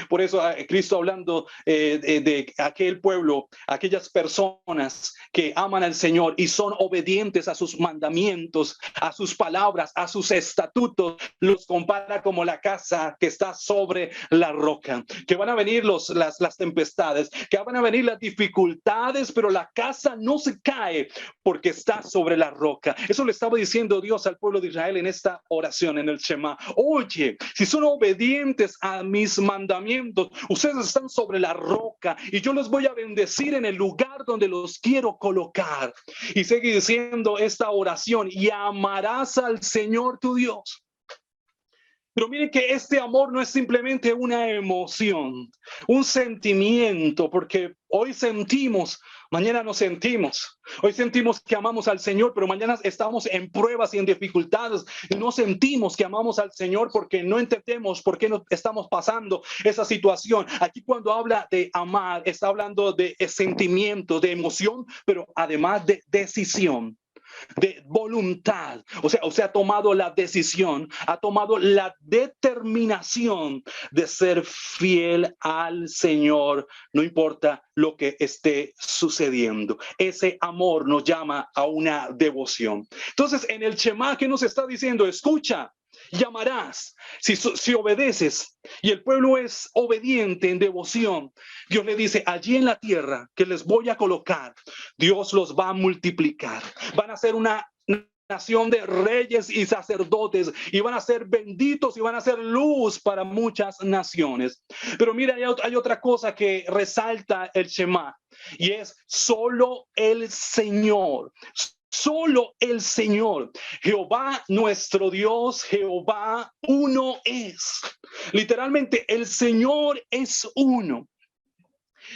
[SPEAKER 1] Por eso Cristo hablando de aquel pueblo, aquellas personas que aman al Señor y son obedientes a sus mandamientos, a sus palabras, a sus estatutos, los compara como la casa que está sobre la roca, que van a venir las tempestades, que van a venir las dificultades, pero la casa no se cae porque está sobre la roca. Eso le estaba diciendo Dios al pueblo de Israel en esta oración, en el Shema. Oye, si son obedientes a mis mandamientos, ustedes están sobre la roca y yo los voy a bendecir en el lugar donde los quiero colocar. Y sigue diciendo esta oración, y amarás al Señor tu Dios. Pero miren que este amor no es simplemente una emoción, un sentimiento, porque hoy sentimos, mañana no sentimos. Hoy sentimos que amamos al Señor, pero mañana estamos en pruebas y en dificultades y no sentimos que amamos al Señor porque no entendemos por qué no estamos pasando esa situación. Aquí cuando habla de amar, está hablando de sentimiento, de emoción, pero además de decisión, de voluntad. O sea, ha tomado la decisión, ha tomado la determinación de ser fiel al Señor, no importa lo que esté sucediendo. Ese amor nos llama a una devoción. Entonces, en el Shema, ¿qué nos está diciendo? Escucha, llamarás, si obedeces, y el pueblo es obediente en devoción, Dios le dice, allí en la tierra que les voy a colocar, Dios los va a multiplicar, van a ser una nación de reyes y sacerdotes, y van a ser benditos y van a ser luz para muchas naciones. Pero mira, hay otra cosa que resalta el Shema, y es solo el Señor. Solo el Señor, Jehová nuestro Dios, Jehová uno es. Literalmente, el Señor es uno.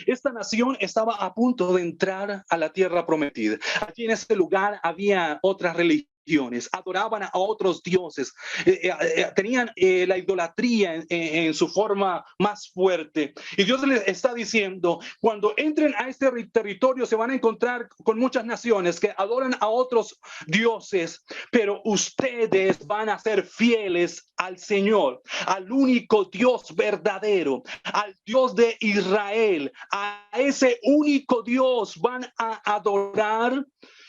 [SPEAKER 1] Esta nación estaba a punto de entrar a la tierra prometida. Aquí en este lugar había otras religiones, adoraban a otros dioses, tenían la idolatría en su forma más fuerte. Y Dios les está diciendo, cuando entren a este territorio se van a encontrar con muchas naciones que adoran a otros dioses, pero ustedes van a ser fieles al Señor, al único Dios verdadero, al Dios de Israel. A ese único Dios van a adorar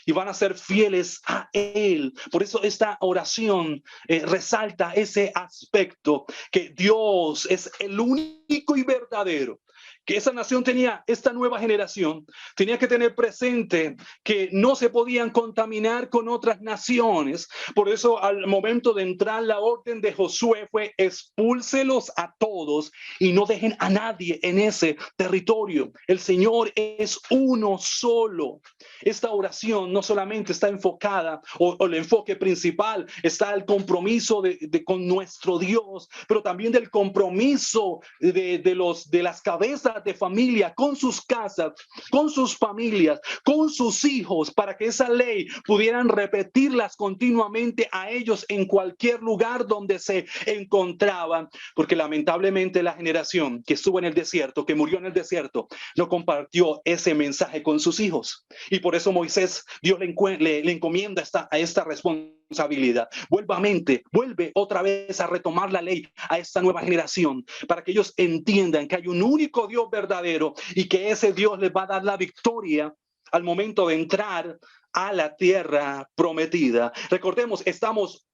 [SPEAKER 1] y van a ser fieles a Él. Por eso esta oración resalta ese aspecto, que Dios es el único y verdadero. Que esa nación tenía, esta nueva generación, tenía que tener presente que no se podían contaminar con otras naciones. Por eso al momento de entrar, la orden de Josué fue expúlselos a todos y no dejen a nadie en ese territorio. El Señor es uno solo. Esta oración no solamente está enfocada, o el enfoque principal está el compromiso con nuestro Dios, pero también del compromiso de las cabezas de familia, con sus casas, con sus familias, con sus hijos, para que esa ley pudieran repetirlas continuamente a ellos en cualquier lugar donde se encontraban, porque lamentablemente la generación que estuvo en el desierto, que murió en el desierto, no compartió ese mensaje con sus hijos. Y por eso Moisés, Dios le encomienda a esta responsabilidad. Vuelve otra vez a retomar la ley a esta nueva generación, para que ellos entiendan que hay un único Dios verdadero y que ese Dios les va a dar la victoria al momento de entrar a la tierra prometida. Recordemos, estamos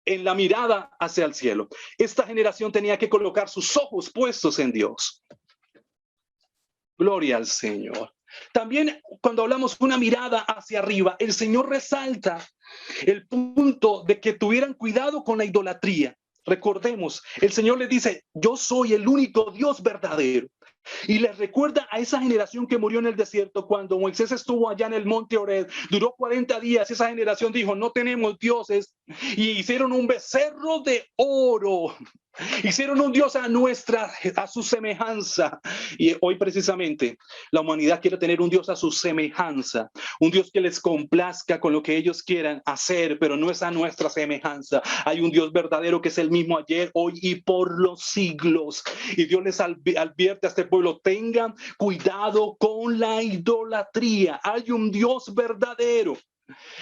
[SPEAKER 1] en la mirada hacia el cielo. Esta generación tenía que colocar sus ojos puestos en Dios. Gloria al Señor. También cuando hablamos de una mirada hacia arriba, el Señor resalta el punto de que tuvieran cuidado con la idolatría. Recordemos, el Señor les dice, yo soy el único Dios verdadero. Y les recuerda a esa generación que murió en el desierto cuando Moisés estuvo allá en el monte Horeb, duró 40 días, esa generación dijo, no tenemos dioses, y hicieron un becerro de oro. Hicieron un Dios a su semejanza. Y hoy precisamente la humanidad quiere tener un Dios a su semejanza, un Dios que les complazca con lo que ellos quieran hacer, pero no es a nuestra semejanza. Hay un Dios verdadero que es el mismo ayer, hoy y por los siglos. Y Dios les advierte a este pueblo, tengan cuidado con la idolatría. Hay un Dios verdadero.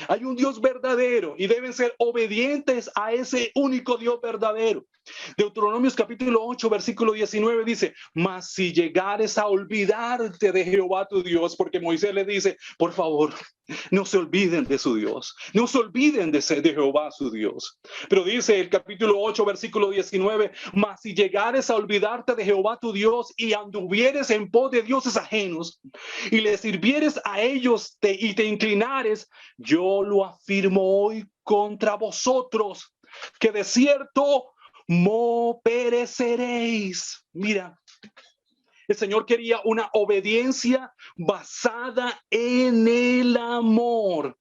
[SPEAKER 1] Hay un Dios verdadero y deben ser obedientes a ese único Dios verdadero. Deuteronomios capítulo 8, versículo 19 dice, mas si llegares a olvidarte de Jehová tu Dios, porque Moisés le dice, por favor, no se olviden de su Dios, no se olviden de Jehová su Dios. Pero dice el capítulo 8, versículo 19, mas si llegares a olvidarte de Jehová tu Dios y anduvieres en pos de dioses ajenos y les sirvieres a ellos y te inclinares, yo lo afirmo hoy contra vosotros, que de cierto no pereceréis. Mira, el Señor quería una obediencia basada en el amor.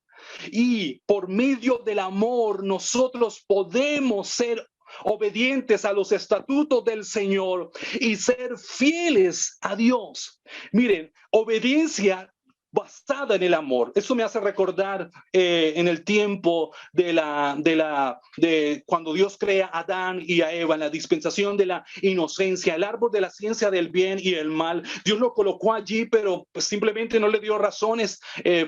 [SPEAKER 1] Y por medio del amor nosotros podemos ser obedientes a los estatutos del Señor y ser fieles a Dios. Miren, obediencia basada en el amor. Eso me hace recordar en el tiempo de cuando Dios crea a Adán y a Eva, en la dispensación de la inocencia, el árbol de la ciencia del bien y el mal. Dios lo colocó allí, pero pues, simplemente no le dio razones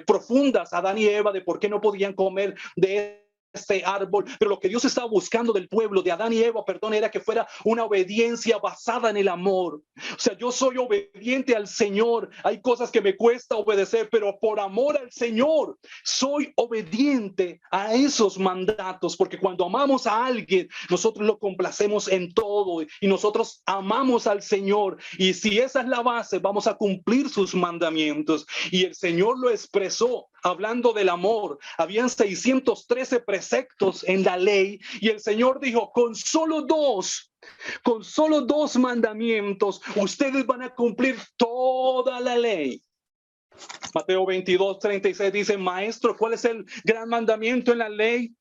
[SPEAKER 1] profundas a Adán y Eva de por qué no podían comer de este árbol, pero lo que Dios estaba buscando del pueblo de Adán y Eva, perdón, era que fuera una obediencia basada en el amor. O sea, yo soy obediente al Señor. Hay cosas que me cuesta obedecer, pero por amor al Señor soy obediente a esos mandatos, porque cuando amamos a alguien, nosotros lo complacemos en todo y nosotros amamos al Señor. Y si esa es la base, vamos a cumplir sus mandamientos. Y el Señor lo expresó hablando del amor. Habían 613 preceptos en la ley y el Señor dijo, con solo dos mandamientos, ustedes van a cumplir toda la ley. Mateo 22:36 dice, maestro, ¿cuál es el gran mandamiento en la ley?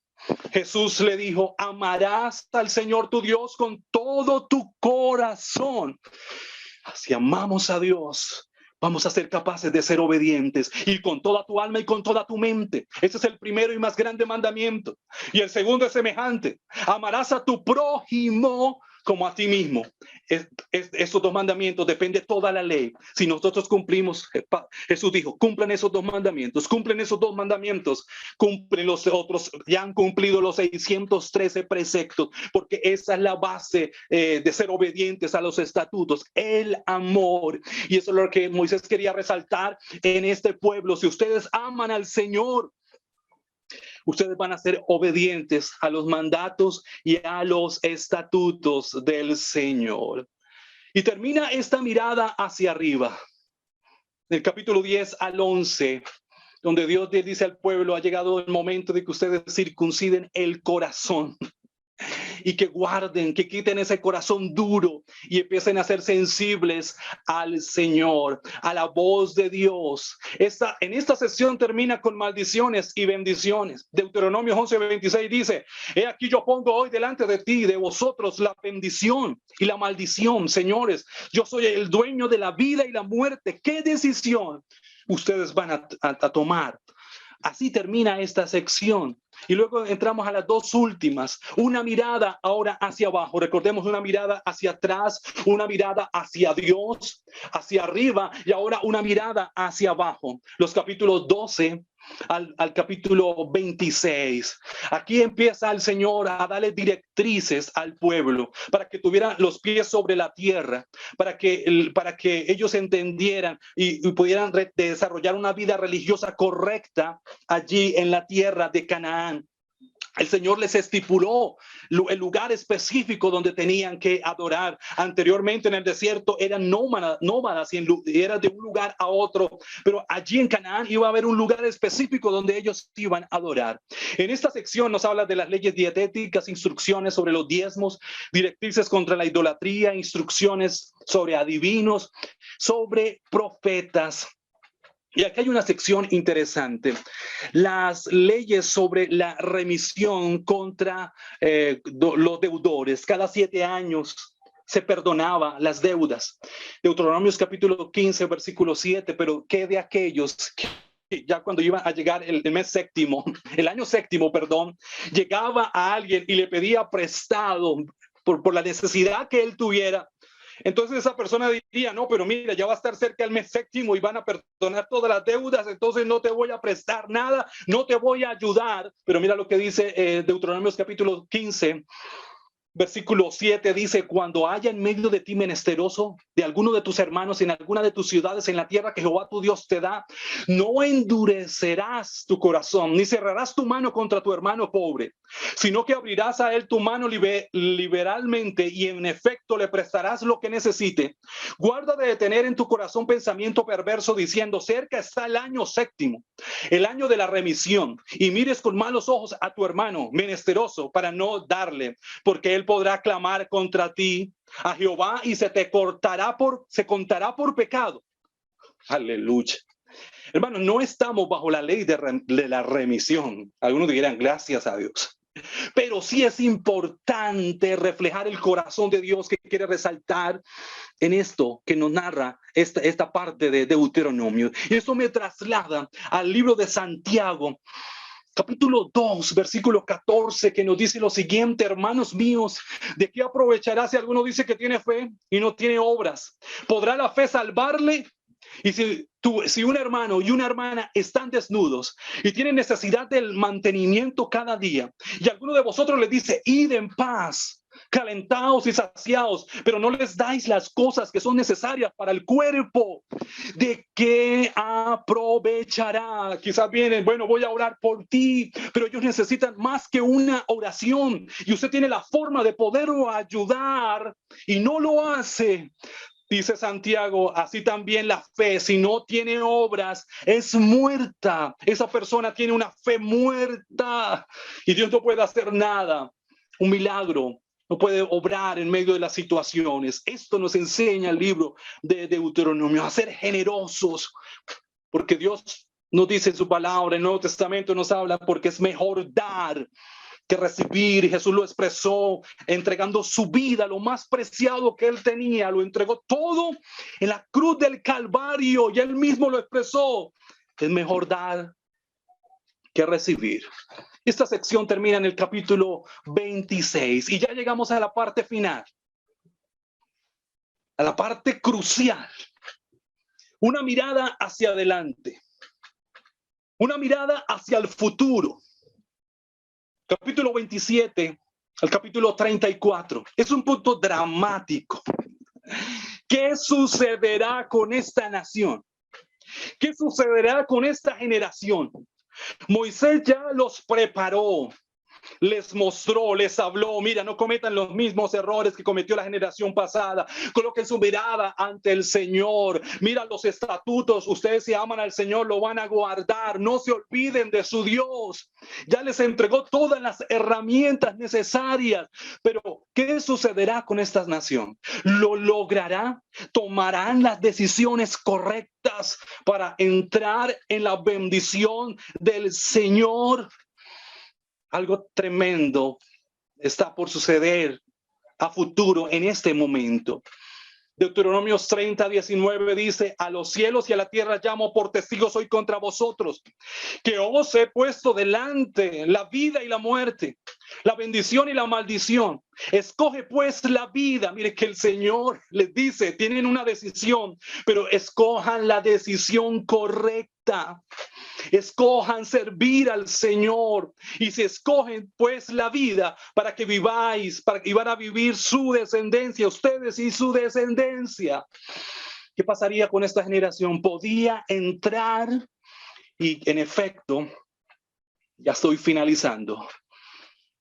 [SPEAKER 1] Jesús le dijo, amarás al Señor tu Dios con todo tu corazón. Si amamos a Dios, vamos a ser capaces de ser obedientes y con toda tu alma y con toda tu mente. Ese es el primero y más grande mandamiento. Y el segundo es semejante. Amarás a tu prójimo como a ti mismo. Esos dos mandamientos depende toda la ley. Si nosotros cumplimos, Jesús dijo, cumplen esos dos mandamientos, cumplen los otros, ya han cumplido los 613 preceptos, porque esa es la base de ser obedientes a los estatutos, el amor. Y eso es lo que Moisés quería resaltar en este pueblo. Si ustedes aman al Señor, ustedes van a ser obedientes a los mandatos y a los estatutos del Señor. Y termina esta mirada hacia arriba, del capítulo 10 al 11, donde Dios le dice al pueblo, ha llegado el momento de que ustedes circunciden el corazón y que guarden, que quiten ese corazón duro y empiecen a ser sensibles al Señor, a la voz de Dios. En esta sesión termina con maldiciones y bendiciones. Deuteronomio 11:26 dice, he aquí yo pongo hoy delante de ti, de vosotros, la bendición y la maldición. Señores, yo soy el dueño de la vida y la muerte. ¿Qué decisión ustedes van a tomar? Así termina esta sección. Y luego entramos a las dos últimas. Una mirada ahora hacia abajo. Recordemos, una mirada hacia atrás, una mirada hacia Dios, hacia arriba, y ahora una mirada hacia abajo. Los capítulos 12 al capítulo 26. Aquí empieza el Señor a darle directrices al pueblo para que tuvieran los pies sobre la tierra, para que ellos entendieran y pudieran desarrollar una vida religiosa correcta allí en la tierra de Canaán. El Señor les estipuló el lugar específico donde tenían que adorar. Anteriormente en el desierto eran nómadas y era de un lugar a otro, pero allí en Canaán iba a haber un lugar específico donde ellos iban a adorar. En esta sección nos habla de las leyes dietéticas, instrucciones sobre los diezmos, directrices contra la idolatría, instrucciones sobre adivinos, sobre profetas. Y aquí hay una sección interesante, las leyes sobre la remisión contra los deudores. Cada 7 años se perdonaba las deudas. Deuteronomios capítulo 15, versículo 7, pero ¿qué de aquellos que ya cuando iba a llegar el mes séptimo, el año séptimo, perdón, llegaba a alguien y le pedía prestado por la necesidad que él tuviera? Entonces esa persona diría, no, pero mira, ya va a estar cerca el mes séptimo y van a perdonar todas las deudas, entonces no te voy a prestar nada, no te voy a ayudar. Pero mira lo que dice Deuteronomios capítulo 15, versículo 7 dice, cuando haya en medio de ti menesteroso de alguno de tus hermanos en alguna de tus ciudades en la tierra que Jehová tu Dios te da, no endurecerás tu corazón, ni cerrarás tu mano contra tu hermano pobre, sino que abrirás a él tu mano liberalmente y en efecto le prestarás lo que necesite. Guarda de tener en tu corazón pensamiento perverso diciendo, cerca está el año séptimo, el año de la remisión, y mires con malos ojos a tu hermano menesteroso para no darle, porque él podrá clamar contra ti a Jehová y se contará por pecado. Aleluya. Hermano, no estamos bajo la ley de la remisión. Algunos dirán, gracias a Dios. Pero sí es importante reflejar el corazón de Dios que quiere resaltar en esto que nos narra esta parte de Deuteronomio. Y eso me traslada al libro de Santiago, capítulo 2, versículo 14, que nos dice lo siguiente, hermanos míos, ¿de qué aprovechará si alguno dice que tiene fe y no tiene obras? ¿Podrá la fe salvarle? Y si un hermano y una hermana están desnudos y tienen necesidad del mantenimiento cada día, y alguno de vosotros les dice, id en paz, calentaos y saciaos, pero no les dais las cosas que son necesarias para el cuerpo, ¿de qué aprovechará? Quizás vienen, bueno, voy a orar por ti, pero ellos necesitan más que una oración y usted tiene la forma de poderlo ayudar y no lo hace. Dice Santiago, así también la fe, si no tiene obras, es muerta. Esa persona tiene una fe muerta y Dios no puede hacer nada. Un milagro no puede obrar en medio de las situaciones. Esto nos enseña el libro de Deuteronomio, a ser generosos, porque Dios nos dice en su palabra, en el Nuevo Testamento nos habla, porque es mejor dar que recibir. Y Jesús lo expresó entregando su vida, lo más preciado que él tenía, lo entregó todo en la cruz del Calvario y él mismo lo expresó. Es mejor dar que recibir. Esta sección termina en el capítulo 26 y ya llegamos a la parte final, a la parte crucial. Una mirada hacia adelante, una mirada hacia el futuro. Capítulo 27 al capítulo 34. Es un punto dramático. ¿Qué sucederá con esta nación? ¿Qué sucederá con esta generación? Moisés ya los preparó, les mostró, les habló, mira, no cometan los mismos errores que cometió la generación pasada, coloquen su mirada ante el Señor, mira los estatutos, ustedes si aman al Señor lo van a guardar, no se olviden de su Dios, ya les entregó todas las herramientas necesarias, pero ¿qué sucederá con esta nación? ¿Lo logrará? ¿Tomarán las decisiones correctas para entrar en la bendición del Señor? Algo tremendo está por suceder a futuro en este momento. Deuteronomios 30, 19 dice, a los cielos y a la tierra llamo por testigos hoy contra vosotros, que os he puesto delante la vida y la muerte, la bendición y la maldición. Escoge pues la vida. Mire que el Señor les dice, tienen una decisión, pero escojan la decisión correcta. Escojan servir al Señor y se escogen pues la vida para que viváis, para que van a vivir su descendencia, ustedes y su descendencia. ¿Qué pasaría con esta generación? Podía entrar y en efecto, ya estoy finalizando,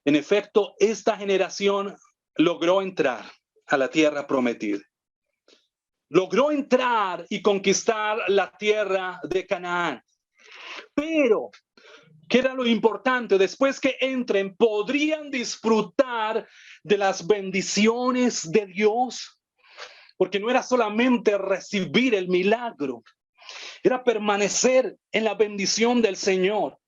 [SPEAKER 1] En efecto, esta generación logró entrar a la tierra prometida. Logró entrar y conquistar la tierra de Canaán. Pero, ¿qué era lo importante? Después que entren, podrían disfrutar de las bendiciones de Dios. Porque no era solamente recibir el milagro, era permanecer en la bendición del Señor.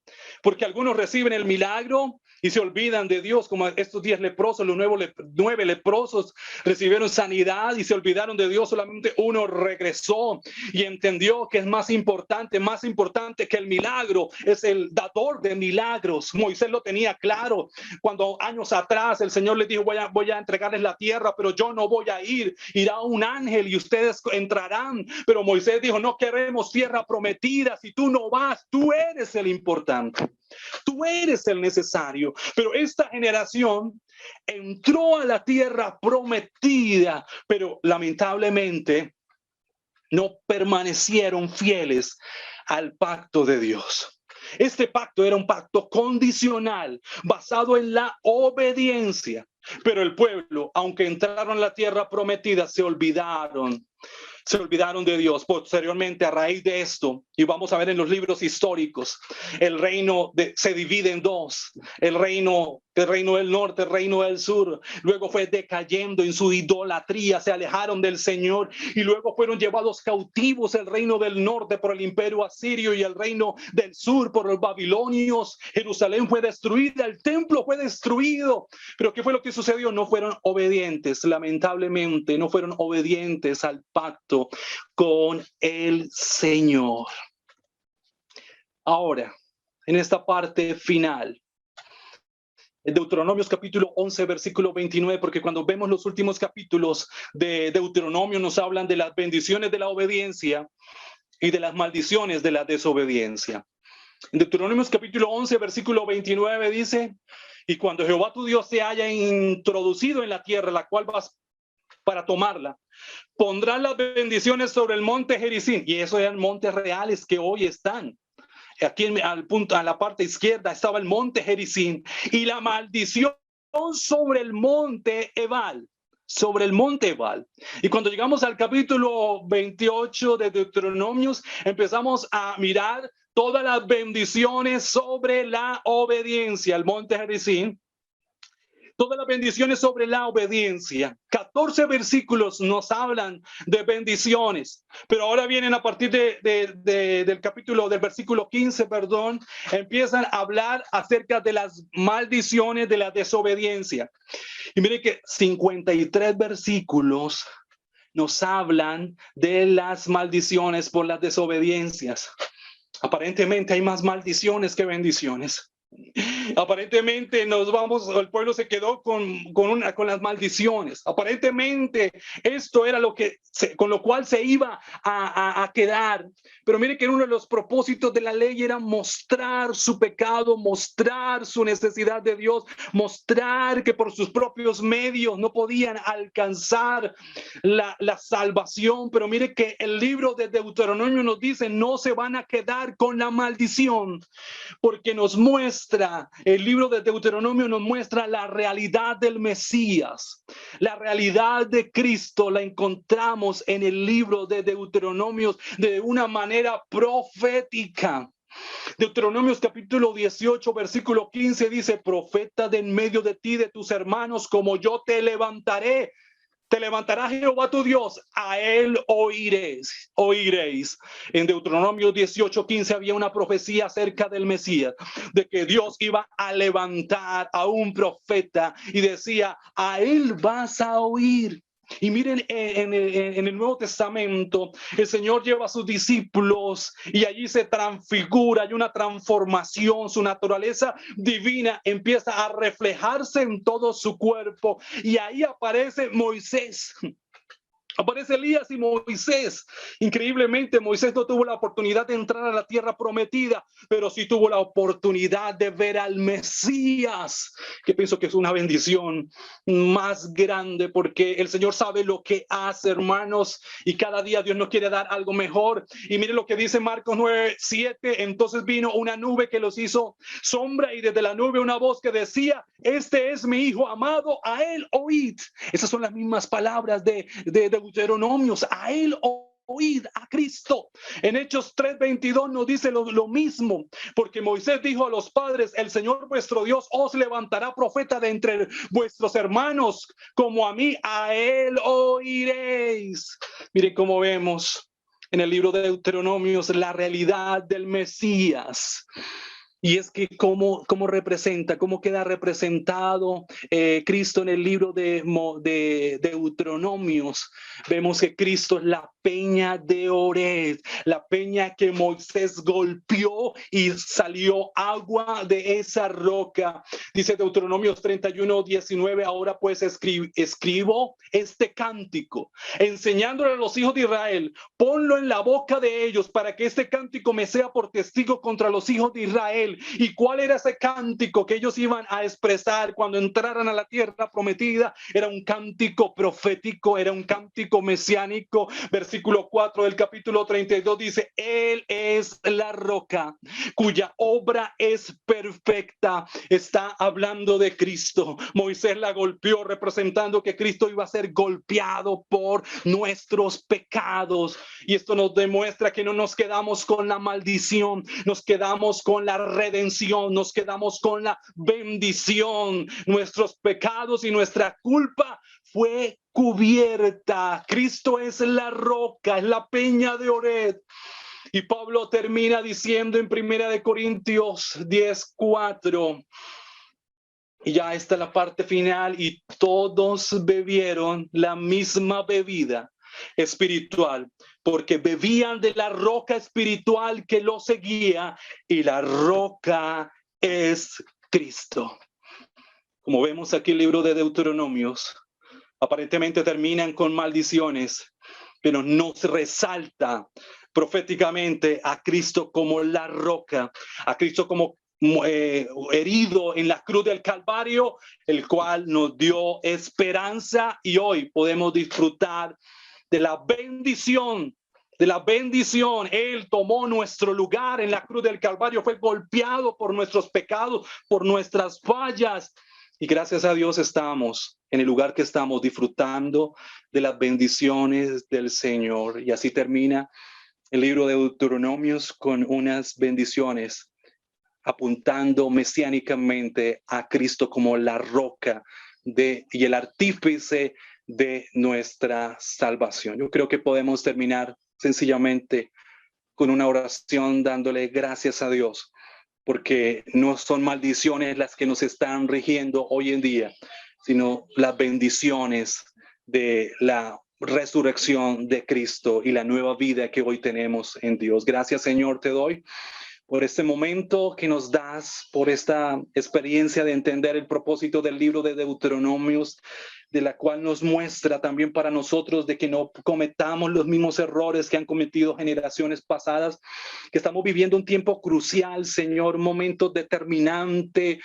[SPEAKER 1] Porque algunos reciben el milagro y se olvidan de Dios, como estos 10 leprosos, los 9 leprosos recibieron sanidad y se olvidaron de Dios. Solamente uno regresó y entendió que es más importante que el milagro, es el dador de milagros. Moisés lo tenía claro cuando años atrás el Señor le dijo: voy a entregarles la tierra, pero yo no voy a ir, irá un ángel y ustedes entrarán. Pero Moisés dijo: no queremos tierra prometida, si tú no vas, tú eres el importante. Tú eres el necesario. Pero esta generación entró a la tierra prometida, pero lamentablemente no permanecieron fieles al pacto de Dios. Este pacto era un pacto condicional, basado en la obediencia. Pero el pueblo, aunque entraron a la tierra prometida, se olvidaron de Dios. Posteriormente, a raíz de esto, y vamos a ver en los libros históricos, el reino se divide en dos: el reino del norte, el reino del sur. Luego fue decayendo en su idolatría, se alejaron del Señor y luego fueron llevados cautivos el reino del norte por el imperio asirio y el reino del sur por los babilonios. Jerusalén fue destruida, el templo fue destruido. Pero ¿qué fue lo que sucedió? No fueron obedientes, lamentablemente, no fueron obedientes al pacto con el Señor. Ahora, en esta parte final, Deuteronomios capítulo 11, versículo 29, porque cuando vemos los últimos capítulos de Deuteronomio nos hablan de las bendiciones de la obediencia y de las maldiciones de la desobediencia. En Deuteronomios capítulo 11, versículo 29 dice: y cuando Jehová tu Dios te haya introducido en la tierra, la cual vas para tomarla, pondrás las bendiciones sobre el monte Gerizim. Y esos eran montes reales que hoy están. Aquí a la parte izquierda estaba el monte Gerizim y la maldición sobre el monte Ebal. Sobre el monte Ebal. Y cuando llegamos al capítulo 28 de Deuteronomios, empezamos a mirar todas las bendiciones sobre la obediencia. El monte Gerizim, todas las bendiciones sobre la obediencia. 14 versículos nos hablan de bendiciones, pero ahora vienen a partir del versículo 15, empiezan a hablar acerca de las maldiciones de la desobediencia. Y miren que 53 versículos nos hablan de las maldiciones por las desobediencias. Aparentemente hay más maldiciones que bendiciones. Aparentemente el pueblo se quedó con las maldiciones. Aparentemente esto era con lo cual se iba a quedar. Pero mire que uno de los propósitos de la ley era mostrar su pecado, mostrar su necesidad de Dios, mostrar que por sus propios medios no podían alcanzar la salvación. Pero mire que el libro de Deuteronomio nos dice: no se van a quedar con la maldición, porque el libro de Deuteronomio nos muestra la realidad del Mesías. La realidad de Cristo la encontramos en el libro de Deuteronomio de una manera profética. Deuteronomios capítulo 18, versículo 15 dice: profeta de en medio de ti, de tus hermanos, como yo te levantaré. Te levantará Jehová tu Dios, a él oiréis. En Deuteronomio 18:15 había una profecía acerca del Mesías, de que Dios iba a levantar a un profeta y decía: a él vas a oír. Y miren, en el Nuevo Testamento, el Señor lleva a sus discípulos y allí se transfigura, hay una transformación, su naturaleza divina empieza a reflejarse en todo su cuerpo. Y ahí aparece Moisés. Aparece Elías y Moisés. Increíblemente, Moisés no tuvo la oportunidad de entrar a la tierra prometida, pero sí tuvo la oportunidad de ver al Mesías, que pienso que es una bendición más grande, porque el Señor sabe lo que hace, hermanos, y cada día Dios nos quiere dar algo mejor. Y mire lo que dice Marcos 9:7. Entonces vino una nube que los hizo sombra, y desde la nube una voz que decía: este es mi hijo amado, a él oíd. Esas son las mismas palabras de Deuteronomios: a él oíd, a Cristo. En Hechos 3:22 nos dice lo mismo, porque Moisés dijo a los padres: el Señor vuestro Dios os levantará profeta de entre vuestros hermanos, como a mí, a él oiréis. Miren cómo vemos en el libro de Deuteronomios la realidad del Mesías. Y es que cómo representa, cómo queda representado Cristo en el libro de Deuteronomios. Vemos que Cristo es la peña de Oreb, la peña que Moisés golpeó y salió agua de esa roca. Dice Deuteronomios 31:19: ahora pues escribo este cántico, enseñándole a los hijos de Israel, ponlo en la boca de ellos, para que este cántico me sea por testigo contra los hijos de Israel. ¿Y cuál era ese cántico que ellos iban a expresar cuando entraran a la tierra prometida? Era un cántico profético, era un cántico mesiánico. Versículo 4 del capítulo 32 dice: Él es la roca cuya obra es perfecta. Está hablando de Cristo. Moisés la golpeó, representando que Cristo iba a ser golpeado por nuestros pecados. Y esto nos demuestra que no nos quedamos con la maldición, nos quedamos con la redención, nos quedamos con la bendición. Nuestros pecados y nuestra culpa fue cubierta. Cristo es la roca, es la peña de Oreb. Y Pablo termina diciendo en 1 Corintios 10:4, y ya está la parte final: y todos bebieron la misma bebida espiritual, porque bebían de la roca espiritual que los seguía, y la roca es Cristo. Como vemos aquí el libro de Deuteronomios, aparentemente terminan con maldiciones, pero no se resalta proféticamente a Cristo como la roca, a Cristo como herido en la cruz del Calvario, el cual nos dio esperanza, y hoy podemos disfrutar de la bendición. Él tomó nuestro lugar en la cruz del Calvario, fue golpeado por nuestros pecados, por nuestras fallas, y gracias a Dios estamos en el lugar que estamos, disfrutando de las bendiciones del Señor. Y así termina el libro de Deuteronomios, con unas bendiciones apuntando mesiánicamente a Cristo como la roca y el artífice de nuestra salvación. Yo creo que podemos terminar sencillamente con una oración dándole gracias a Dios, porque no son maldiciones las que nos están rigiendo hoy en día, sino las bendiciones de la resurrección de Cristo y la nueva vida que hoy tenemos en Dios. Gracias, Señor, te doy por este momento que nos das, por esta experiencia de entender el propósito del libro de Deuteronomios, de la cual nos muestra también para nosotros de que no cometamos los mismos errores que han cometido generaciones pasadas, que estamos viviendo un tiempo crucial, Señor, un momento determinante,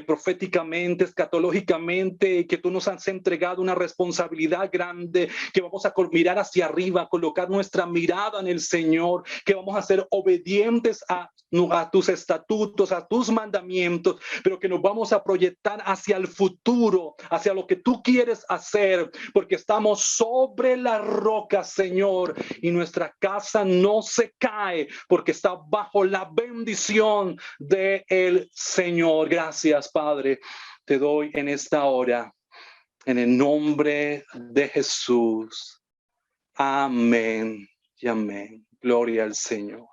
[SPEAKER 1] proféticamente, escatológicamente, que tú nos has entregado una responsabilidad grande, que vamos a mirar hacia arriba, colocar nuestra mirada en el Señor, que vamos a ser obedientes a tus estatutos, a tus mandamientos, pero que nos vamos a proyectar hacia el futuro, hacia lo que tú quieres hacer, porque estamos sobre la roca, Señor, y nuestra casa no se cae porque está bajo la bendición del Señor. Gracias, Padre, te doy en esta hora, en el nombre de Jesús. Amén y amén. Gloria al Señor.